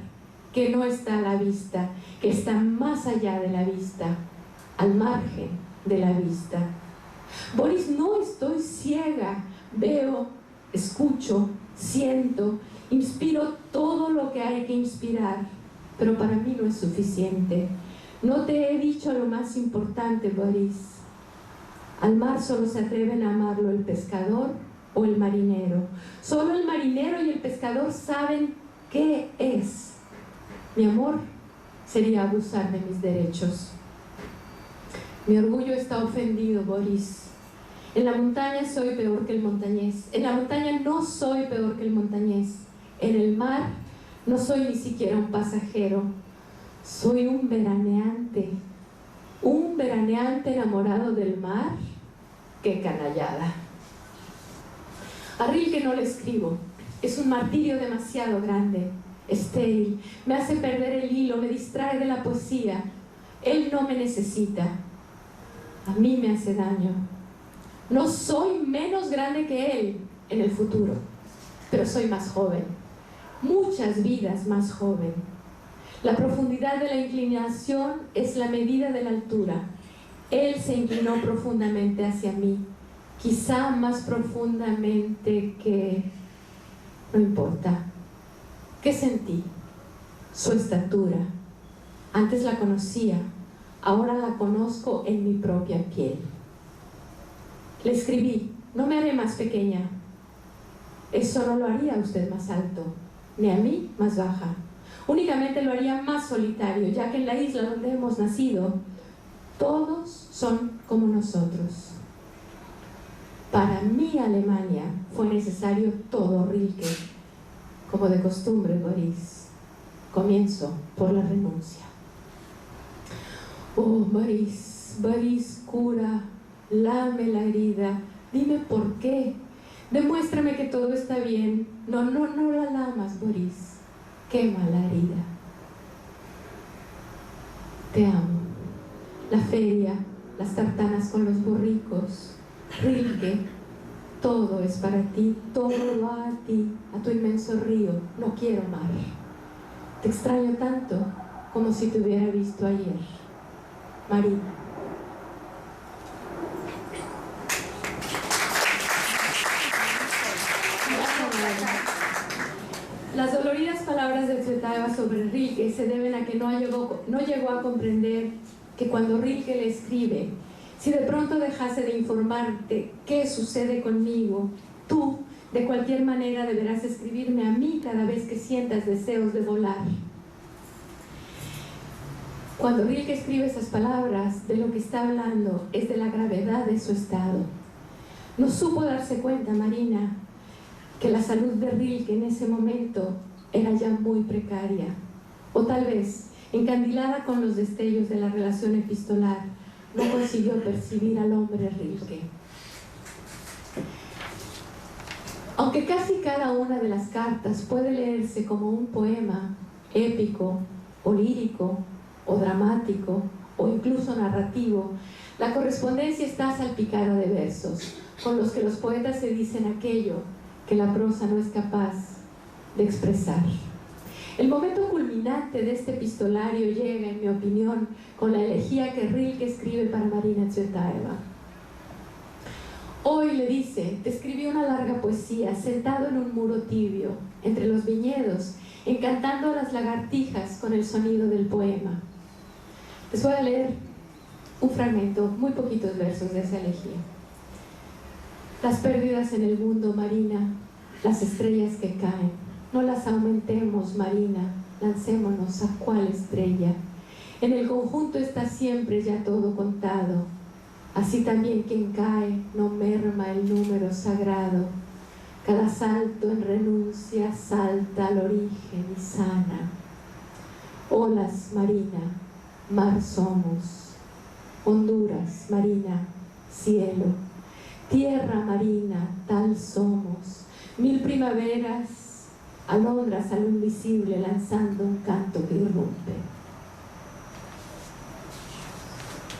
que no está a la vista, que está más allá de la vista, al margen de la vista. Boris, no estoy ciega, veo, escucho, siento, inspiro todo lo que hay que inspirar, pero para mí no es suficiente. No te he dicho lo más importante, Boris. Al mar solo se atreven a amarlo el pescador o el marinero. Solo el marinero y el pescador saben qué es. Mi amor sería abusar de mis derechos. Mi orgullo está ofendido, Boris. En la montaña soy peor que el montañés. En la montaña no soy peor que el montañés. En el mar no soy ni siquiera un pasajero. Soy un veraneante enamorado del mar. ¡Qué canallada! A Rilke no le escribo. Es un martirio demasiado grande, estéril. Me hace perder el hilo, me distrae de la poesía. Él no me necesita. A mí me hace daño. No soy menos grande que él en el futuro, pero soy más joven. Muchas vidas más joven. La profundidad de la inclinación es la medida de la altura. Él se inclinó profundamente hacia mí. Quizá más profundamente que... No importa. ¿Qué sentí? Su estatura. Antes la conocía, ahora la conozco en mi propia piel. Le escribí, no me haré más pequeña. Eso no lo haría a usted más alto, ni a mí más baja. Únicamente lo haría más solitario, ya que en la isla donde hemos nacido, todos son como nosotros. Para mi Alemania fue necesario todo Rilke, como de costumbre, Boris. Comienzo por la renuncia. Oh, Boris, Boris, cura, lame la herida, dime por qué, demuéstrame que todo está bien. No la lamas, Boris, quema la herida. Te amo. La feria, las tartanas con los borricos, Rilke, todo es para ti, todo va a ti, a tu inmenso río. No quiero mar. Te extraño tanto como si te hubiera visto ayer. Marina. Las doloridas palabras de Tsvetaeva sobre Rilke se deben a que no llegó a comprender que cuando Rilke le escribe, si de pronto dejase de informarte qué sucede conmigo, tú de cualquier manera deberás escribirme a mí cada vez que sientas deseos de volar. Cuando Rilke escribe esas palabras, de lo que está hablando es de la gravedad de su estado. No supo darse cuenta, Marina, que la salud de Rilke en ese momento era ya muy precaria, o tal vez, encandilada con los destellos de la relación epistolar, no consiguió percibir al hombre Rilke. Aunque casi cada una de las cartas puede leerse como un poema épico, o lírico, o dramático, o incluso narrativo, la correspondencia está salpicada de versos, con los que los poetas se dicen aquello que la prosa no es capaz de expresar. El momento culminante de este epistolario llega, en mi opinión, con la elegía que Rilke escribe para Marina Tsvetaeva. Hoy, le dice, te escribí una larga poesía sentado en un muro tibio, entre los viñedos, encantando a las lagartijas con el sonido del poema. Les voy a leer un fragmento, muy poquitos versos de esa elegía. Las pérdidas en el mundo, Marina, las estrellas que caen, no las aumentemos, Marina, lancémonos a cuál estrella. En el conjunto está siempre ya todo contado. Así también quien cae no merma el número sagrado. Cada salto en renuncia salta al origen y sana. Olas, Marina, mar somos. Honduras, Marina, cielo. Tierra, Marina, tal somos. Mil primaveras, alondras a lo invisible lanzando un canto que irrumpe.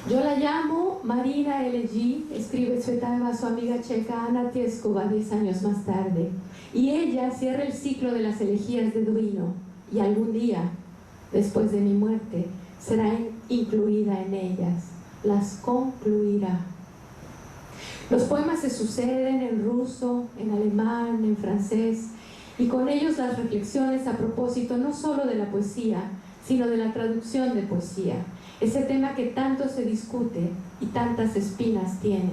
Yo la llamo Marina Elegy, escribe Tsvetaeva a su amiga checa Anna Tieskova 10 años más tarde, y ella cierra el ciclo de las elegías de Duino, y algún día, después de mi muerte, será incluida en ellas, las concluirá. Los poemas se suceden en ruso, en alemán, en francés, y con ellos las reflexiones a propósito no solo de la poesía, sino de la traducción de poesía, ese tema que tanto se discute y tantas espinas tiene.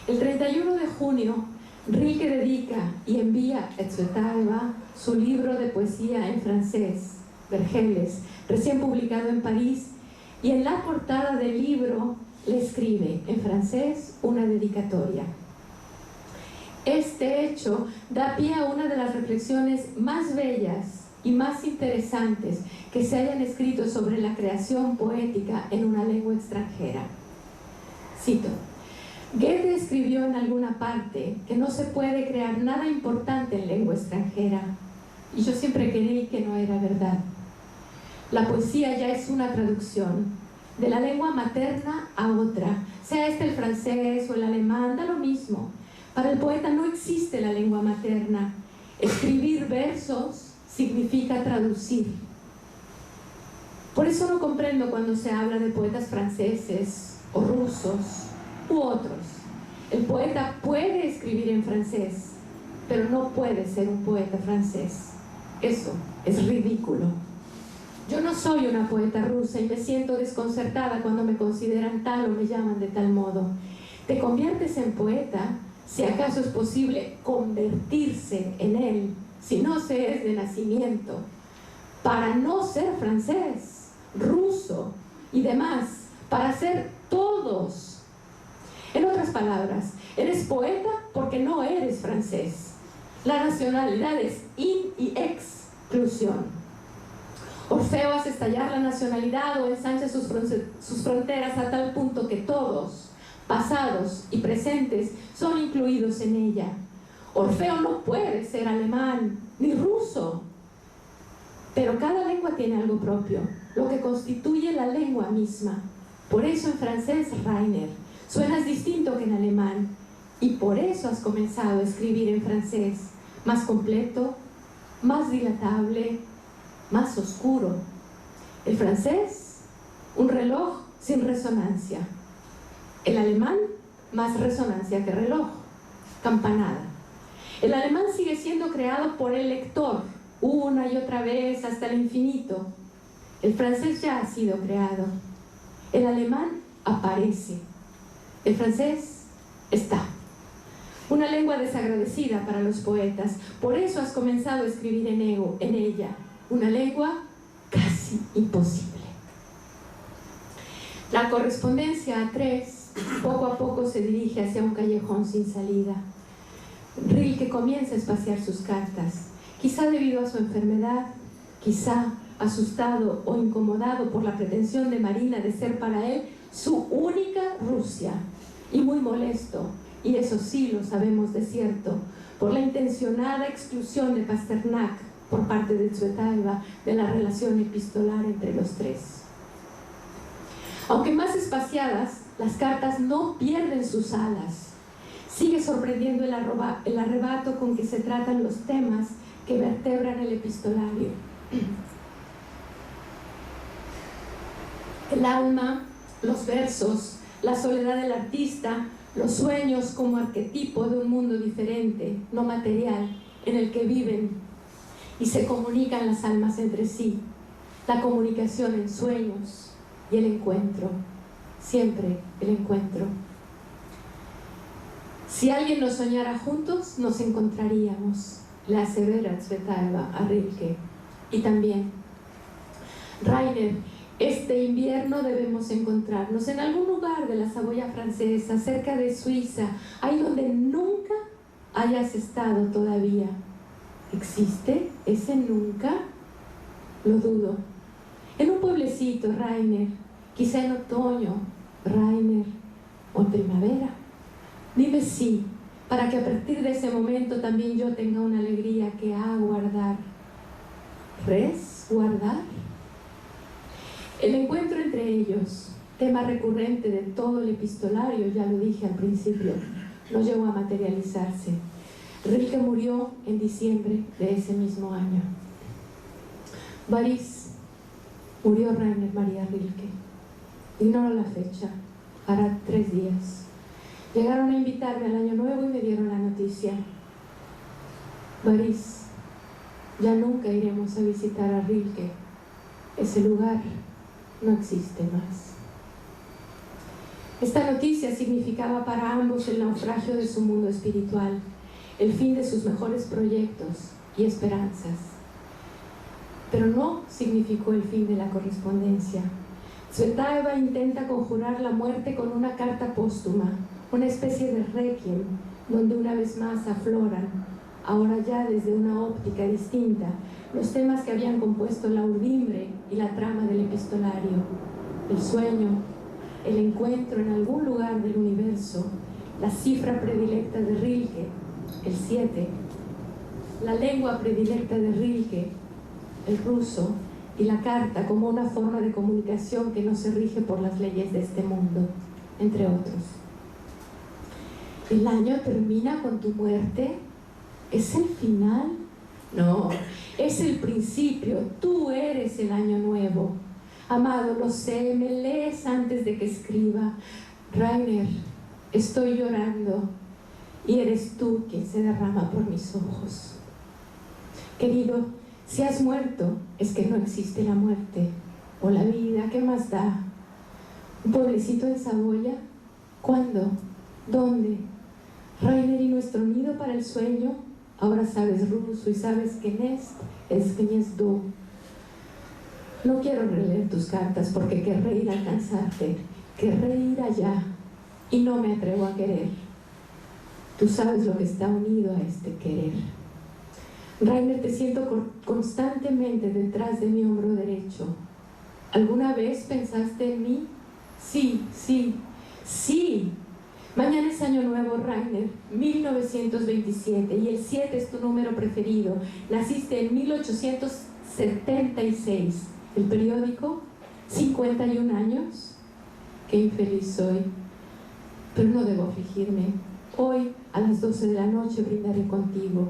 El 31 de junio, Rilke dedica y envía a Tsvetaeva su libro de poesía en francés, Vergeles, recién publicado en París, y en la portada del libro le escribe en francés una dedicatoria. Este hecho da pie a una de las reflexiones más bellas y más interesantes que se hayan escrito sobre la creación poética en una lengua extranjera. Cito: Goethe escribió en alguna parte que no se puede crear nada importante en lengua extranjera, y yo siempre creí que no era verdad. La poesía ya es una traducción de la lengua materna a otra, sea este el francés o el alemán, da lo mismo. Para el poeta no existe la lengua materna. Escribir versos significa traducir. Por eso no comprendo cuando se habla de poetas franceses o rusos u otros. El poeta puede escribir en francés, pero no puede ser un poeta francés. Eso es ridículo. Yo no soy una poeta rusa y me siento desconcertada cuando me consideran tal o me llaman de tal modo. Te conviertes en poeta si acaso es posible convertirse en él, si no se es de nacimiento, para no ser francés, ruso y demás, para ser todos. En otras palabras, eres poeta porque no eres francés. La nacionalidad es in y exclusión. Orfeo hace estallar la nacionalidad o ensancha sus fronteras a tal punto que todos, pasados y presentes, son incluidos en ella. Orfeo no puede ser alemán ni ruso, pero cada lengua tiene algo propio, lo que constituye la lengua misma. Por eso en francés, Rainer, suenas distinto que en alemán, y por eso has comenzado a escribir en francés, más completo, más dilatable, más oscuro. El francés, un reloj sin resonancia. El alemán, más resonancia que reloj, campanada. El alemán sigue siendo creado por el lector, una y otra vez hasta el infinito. El francés ya ha sido creado. El alemán aparece. El francés está. Una lengua desagradecida para los poetas. Por eso has comenzado a escribir en ella. Una lengua casi imposible. La correspondencia A3 poco a poco se dirige hacia un callejón sin salida. Rilke comienza a espaciar sus cartas, quizá debido a su enfermedad, quizá asustado o incomodado por la pretensión de Marina de ser para él su única Rusia, y muy molesto, y eso sí lo sabemos de cierto, por la intencionada exclusión de Pasternak por parte de Tsvetaeva de la relación epistolar entre los tres. Aunque más espaciadas, las cartas no pierden sus alas. Sigue sorprendiendo el arrebato con que se tratan los temas que vertebran el epistolario. El alma, los versos, la soledad del artista, los sueños como arquetipo de un mundo diferente, no material, en el que viven y se comunican las almas entre sí. La comunicación en sueños y el encuentro, siempre el encuentro. Si alguien nos soñara juntos, nos encontraríamos, le asevera Tsvetaeva a Rilke. Y también, Rainer, este invierno debemos encontrarnos en algún lugar de la Saboya francesa, cerca de Suiza, ahí donde nunca hayas estado todavía. ¿Existe ese nunca? Lo dudo. En un pueblecito, Rainer, quizá en otoño, Rainer, o en primavera. Dime sí, para que a partir de ese momento también yo tenga una alegría que aguardar. ¿Resguardar? El encuentro entre ellos, tema recurrente de todo el epistolario, ya lo dije al principio, no llegó a materializarse. Rilke murió en diciembre de ese mismo año. París, murió Rainer María Rilke. Ignoro la fecha, hará 3 días. Llegaron a invitarme al Año Nuevo y me dieron la noticia. París, ya nunca iremos a visitar a Rilke. Ese lugar no existe más. Esta noticia significaba para ambos el naufragio de su mundo espiritual, el fin de sus mejores proyectos y esperanzas. Pero no significó el fin de la correspondencia. Tsvetaeva intenta conjurar la muerte con una carta póstuma, una especie de requiem, donde una vez más afloran, ahora ya desde una óptica distinta, los temas que habían compuesto la urdimbre y la trama del epistolario: el sueño, el encuentro en algún lugar del universo, la cifra predilecta de Rilke, el 7, la lengua predilecta de Rilke, el ruso, y la carta como una forma de comunicación que no se rige por las leyes de este mundo, entre otros. ¿El año termina con tu muerte? ¿Es el final? No, es el principio. Tú eres el año nuevo. Amado, lo sé, me lees antes de que escriba. Rainer, estoy llorando y eres tú quien se derrama por mis ojos. Querido, si has muerto, es que no existe la muerte o la vida. ¿Qué más da? ¿Un pueblecito en Saboya? ¿Cuándo? ¿Dónde? Rainer, y nuestro nido para el sueño. Ahora sabes ruso y sabes que Nest es Gniezdo. No quiero releer tus cartas porque querré ir a alcanzarte, querré ir allá y no me atrevo a querer. Tú sabes lo que está unido a este querer. Rainer, te siento constantemente detrás de mi hombro derecho. ¿Alguna vez pensaste en mí? Sí, sí, sí. Mañana es Año Nuevo, Rainer, 1927, y el 7 es tu número preferido. Naciste en 1876. ¿El periódico? 51 años. Qué infeliz soy. Pero no debo afligirme. Hoy, a las 12 de la noche, brindaré contigo.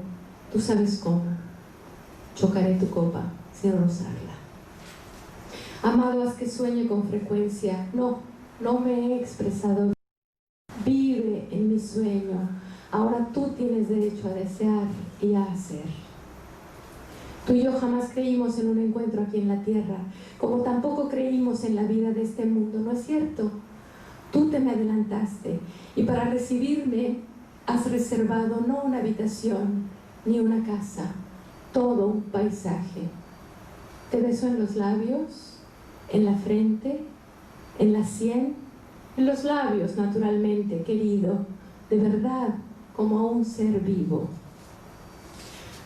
Tú sabes cómo. Chocaré tu copa sin rozarla. Amado, haz que sueñe con frecuencia. No me he expresado. Vive en mi sueño. Ahora tú tienes derecho a desear y a hacer. Tú y yo jamás creímos en un encuentro aquí en la tierra, como tampoco creímos en la vida de este mundo, ¿no es cierto? Tú te me adelantaste y para recibirme has reservado no una habitación ni una casa, todo un paisaje. Te beso en los labios, en la frente, en la sien, en los labios, naturalmente, querido, de verdad, como a un ser vivo.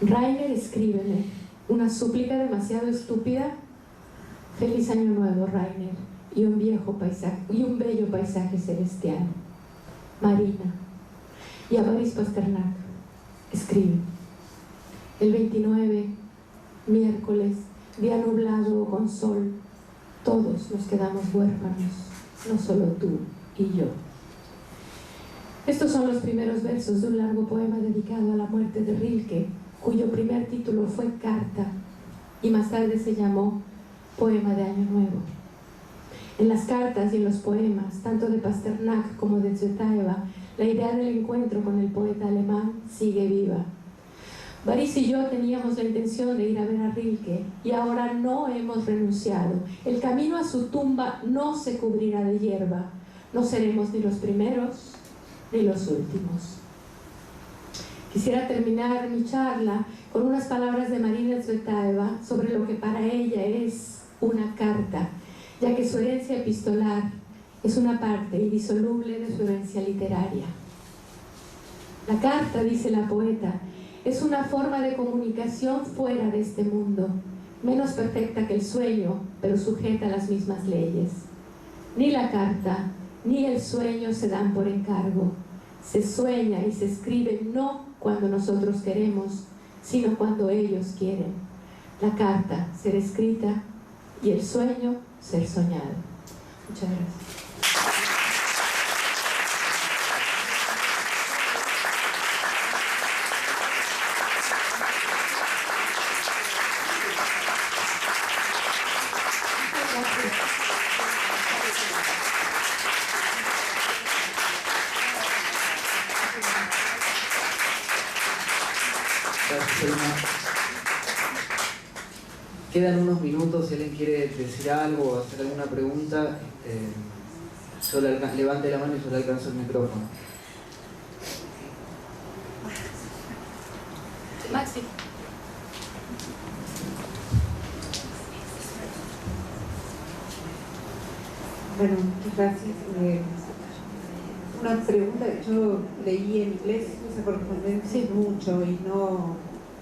Rainer, escríbeme, ¿una súplica demasiado estúpida? Feliz año nuevo, Rainer, y un bello paisaje celestial. Marina. Y a Boris Pasternak, escribe. El 29, miércoles, día nublado o con sol, todos nos quedamos huérfanos, no solo tú y yo. Estos son los primeros versos de un largo poema dedicado a la muerte de Rilke, cuyo primer título fue Carta y más tarde se llamó Poema de Año Nuevo. En las cartas y en los poemas, tanto de Pasternak como de Tsvetaeva, la idea del encuentro con el poeta alemán sigue viva. Boris y yo teníamos la intención de ir a ver a Rilke y ahora no hemos renunciado. El camino a su tumba no se cubrirá de hierba. No seremos ni los primeros ni los últimos. Quisiera terminar mi charla con unas palabras de Marina Tsvetaeva sobre lo que para ella es una carta, ya que su herencia epistolar es una parte indisoluble de su herencia literaria. La carta, dice la poeta, es una forma de comunicación fuera de este mundo, menos perfecta que el sueño, pero sujeta a las mismas leyes. Ni la carta ni el sueño se dan por encargo. Se sueña y se escribe no cuando nosotros queremos, sino cuando ellos quieren. La carta ser escrita y el sueño ser soñado. Muchas gracias. Quedan unos minutos, si alguien quiere decir algo o hacer alguna pregunta, levante la mano y yo le alcanzo el micrófono. Maxi. Bueno, muchas gracias. Una pregunta que yo leí en inglés esa correspondencia mucho y no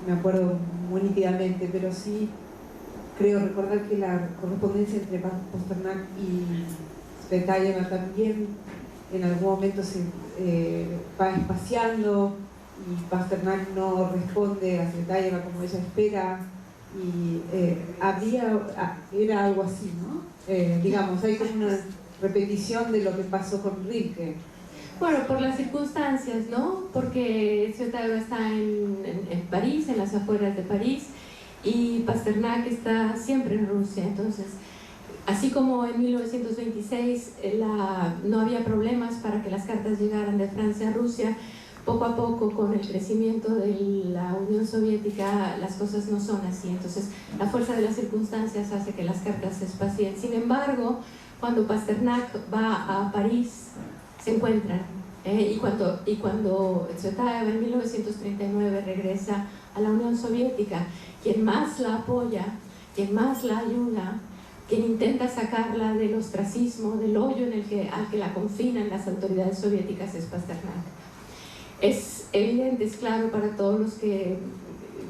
me acuerdo muy nítidamente, pero sí creo recordar que la correspondencia entre Pasternak y Tsvetaeva también en algún momento se va espaciando y Pasternak no responde a Tsvetaeva como ella espera y era algo así, ¿no? Digamos, hay como una repetición de lo que pasó con Rilke. Bueno, por las circunstancias, ¿no? Porque Tsvetaeva está en París, en las afueras de París, y Pasternak está siempre en Rusia. Entonces, así como en 1926 no había problemas para que las cartas llegaran de Francia a Rusia, poco a poco, con el crecimiento de la Unión Soviética, las cosas no son así. Entonces, la fuerza de las circunstancias hace que las cartas se espacien. Sin embargo, cuando Pasternak va a París, se encuentran. Y cuando Tsvetaeva en 1939 regresa a la Unión Soviética, quien más la apoya, quien más la ayuda, quien intenta sacarla del ostracismo, del hoyo al que la confinan las autoridades soviéticas, es Pasternak. Es evidente, es claro para todos los que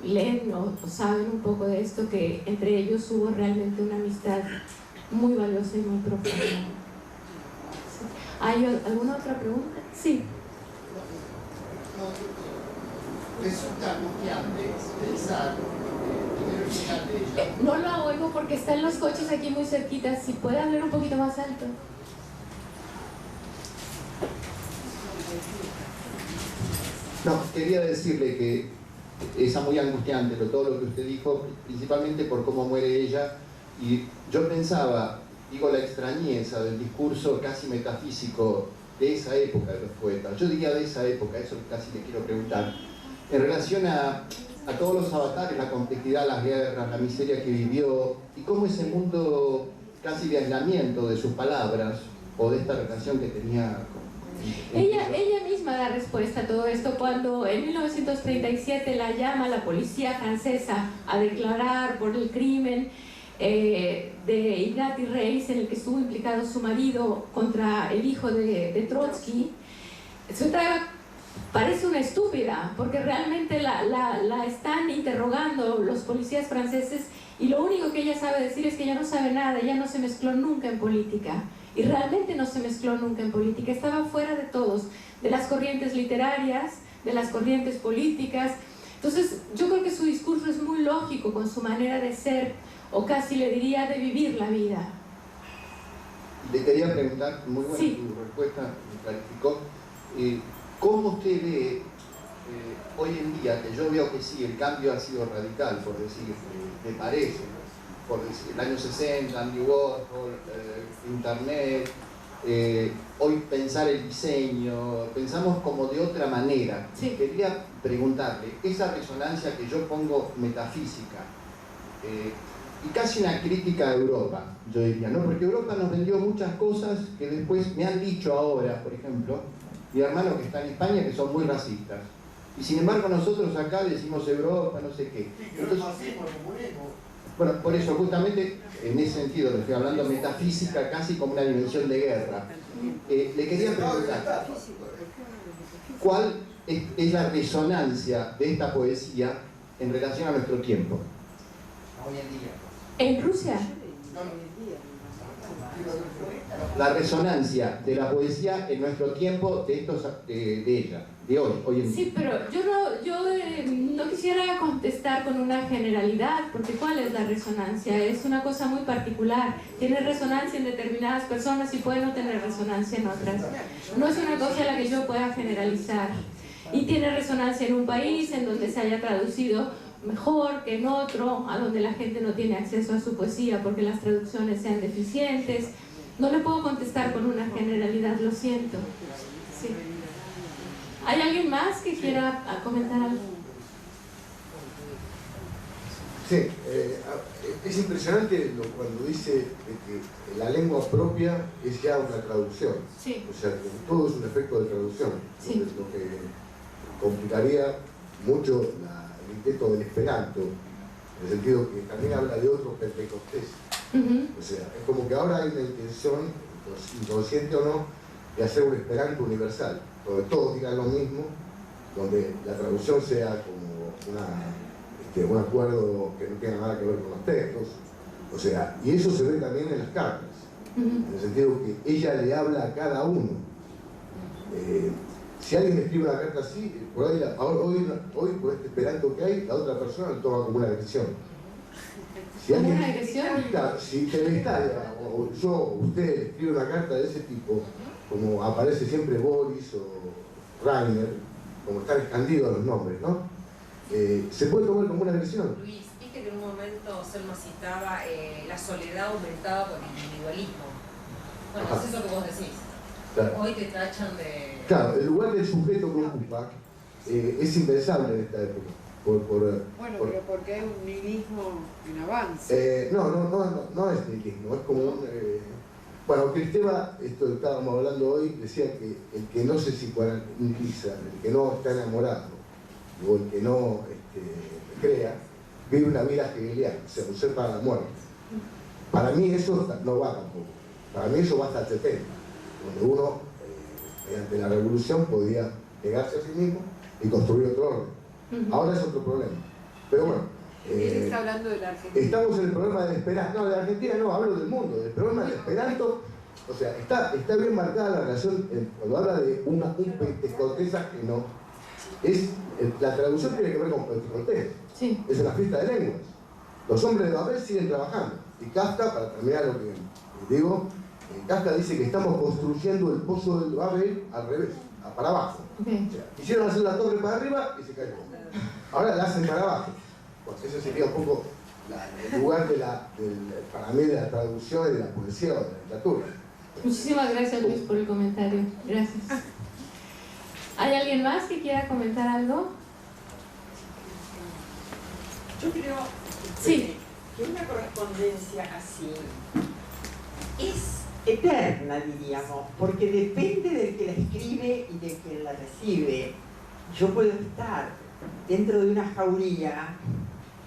leen o saben un poco de esto, que entre ellos hubo realmente una amistad muy valiosa y muy profunda. ¿Sí? ¿Hay alguna otra pregunta? Sí. Resulta angustiante pensar de ella. No lo oigo porque están los coches aquí muy cerquita. Si puede hablar un poquito más alto. No, quería decirle que es muy angustiante todo lo que usted dijo, principalmente por cómo muere ella, y yo pensaba, la extrañeza del discurso casi metafísico de esa época de los poetas. Yo diría de esa época, eso casi le quiero preguntar, en relación a todos los avatares, la complejidad, las guerras, la miseria que vivió, y cómo ese mundo casi de aislamiento de sus palabras, o de esta relación que tenía con... Ella misma da respuesta a todo esto cuando en 1937 la llama la policía francesa a declarar por el crimen. de Ignati Reis, en el que estuvo implicado su marido contra el hijo de Trotsky. Tsvetaeva parece una estúpida, porque realmente la están interrogando los policías franceses y lo único que ella sabe decir es que ella no sabe nada, ella no se mezcló nunca en política. Y realmente no se mezcló nunca en política, estaba fuera de todos, de las corrientes literarias, de las corrientes políticas. Entonces, yo creo que su discurso es muy lógico con su manera de ser, o casi le diría de vivir la vida. Le quería preguntar, muy buena Sí. su respuesta, me clarificó, ¿cómo usted ve hoy en día, que yo veo que sí, el cambio ha sido radical, por decir, me parece, por decir, el año 60, Andy Warhol, Internet, hoy pensar el diseño, pensamos como de otra manera. Sí. Quería preguntarle, esa resonancia que yo pongo metafísica, y casi una crítica a Europa, yo diría, ¿no? Porque Europa nos vendió muchas cosas que después me han dicho ahora, por ejemplo, mi hermano que está en España, que son muy racistas. Y sin embargo nosotros acá decimos Europa, no sé qué. Entonces, bueno, por eso justamente en ese sentido le estoy hablando metafísica casi como una dimensión de guerra. Le quería preguntar, ¿cuál es la resonancia de esta poesía en relación a nuestro tiempo? Hoy en día. ¿En Rusia? La resonancia de la poesía en nuestro tiempo de ella, de hoy en día. Sí, pero yo no quisiera contestar con una generalidad, porque ¿cuál es la resonancia? Es una cosa muy particular. Tiene resonancia en determinadas personas y puede no tener resonancia en otras. No es una cosa a la que yo pueda generalizar. Y tiene resonancia en un país en donde se haya traducido mejor que en otro, a donde la gente no tiene acceso a su poesía porque las traducciones sean deficientes. No le puedo contestar con una generalidad, lo siento. Sí. ¿Hay alguien más que quiera comentar algo? Sí, es impresionante cuando dice que la lengua propia es ya una traducción. Sí. O sea, que todo es un efecto de traducción. Sí. Lo que complicaría mucho el intento del esperanto, en el sentido que también habla de otro pentecostés. O sea, es como que ahora hay una intención, inconsciente o no, de hacer un esperanto universal, donde todos digan lo mismo, donde la traducción sea como un acuerdo que no tenga nada que ver con los textos. O sea, y eso se ve también en las cartas, en el sentido que ella le habla a cada uno. Si alguien escribe una carta así, por ahí, hoy por este esperanto que hay, la otra persona lo toma como una agresión. Si ¿Como alguien, una agresión? claro, si Telestalia o yo o usted escribe una carta de ese tipo, como aparece siempre Boris o Rainer, como están escondidos los nombres, ¿no? Se puede tomar como una agresión. Luis, viste que en un momento Selma citaba la soledad aumentada por el individualismo. Bueno, Ajá. es eso que vos decís. Claro. Hoy te tachan de... Claro, el lugar del sujeto que ocupa es impensable en esta época. Pero porque hay un nihilismo en avance. No es nihilismo, es como un... bueno, Kristeva, esto que estábamos hablando hoy, decía que el que no se psicoanaliza, el que no está enamorado, o el que no crea, vive una vida hegeliana, o sea, un ser para la muerte. Para mí eso no va tampoco. Para mí eso va hasta el 70, donde uno, mediante la revolución, podía pegarse a sí mismo y construir otro orden. Ahora es otro problema. Pero bueno, Él está hablando de la Argentina. estamos en el problema del esperanto. No, de la Argentina no, hablo del mundo. Del problema del esperanto, o sea, está bien marcada la relación cuando habla de un pentecostés ajeno. La traducción tiene que ver con pentecostés. Sí. Es una fiesta de lenguas. Los hombres de Babel siguen trabajando. Y Kafka, para terminar lo que digo, Kafka dice que estamos construyendo el pozo del Babel al revés, para abajo. Okay. O sea, quisieron hacer la torre para arriba y se cayó. Ahora la hacen para abajo. Bueno, ese sería un poco el lugar para mí de la traducción y de la poesía o de la literatura. Muchísimas gracias, Luis, por el comentario. Gracias. ¿Hay alguien más que quiera comentar algo? Yo creo Sí. que una correspondencia así es eterna, diríamos, porque depende del que la escribe y del que la recibe. Yo puedo estar dentro de una jauría,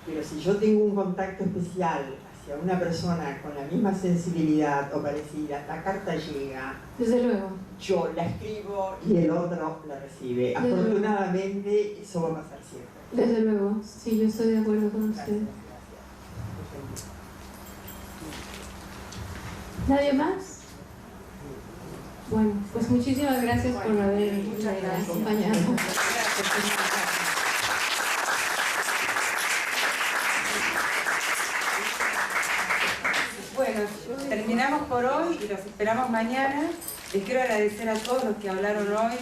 pero si yo tengo un contacto especial hacia si a una persona con la misma sensibilidad o parecida la carta llega, desde luego, yo la escribo y el otro la recibe. Afortunadamente eso va a pasar siempre. Desde luego, sí, yo estoy de acuerdo con usted. ¿Nadie más? Bueno, pues muchísimas gracias por haberme acompañado. Bueno, terminamos por hoy y los esperamos mañana. Les quiero agradecer a todos los que hablaron hoy.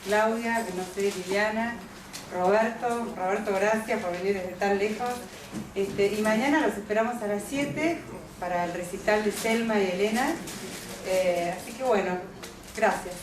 Claudia, que no sé, Liliana, Roberto, gracias por venir desde tan lejos. Y mañana los esperamos a las 7 para el recital de Selma y Elena. Así que bueno, gracias.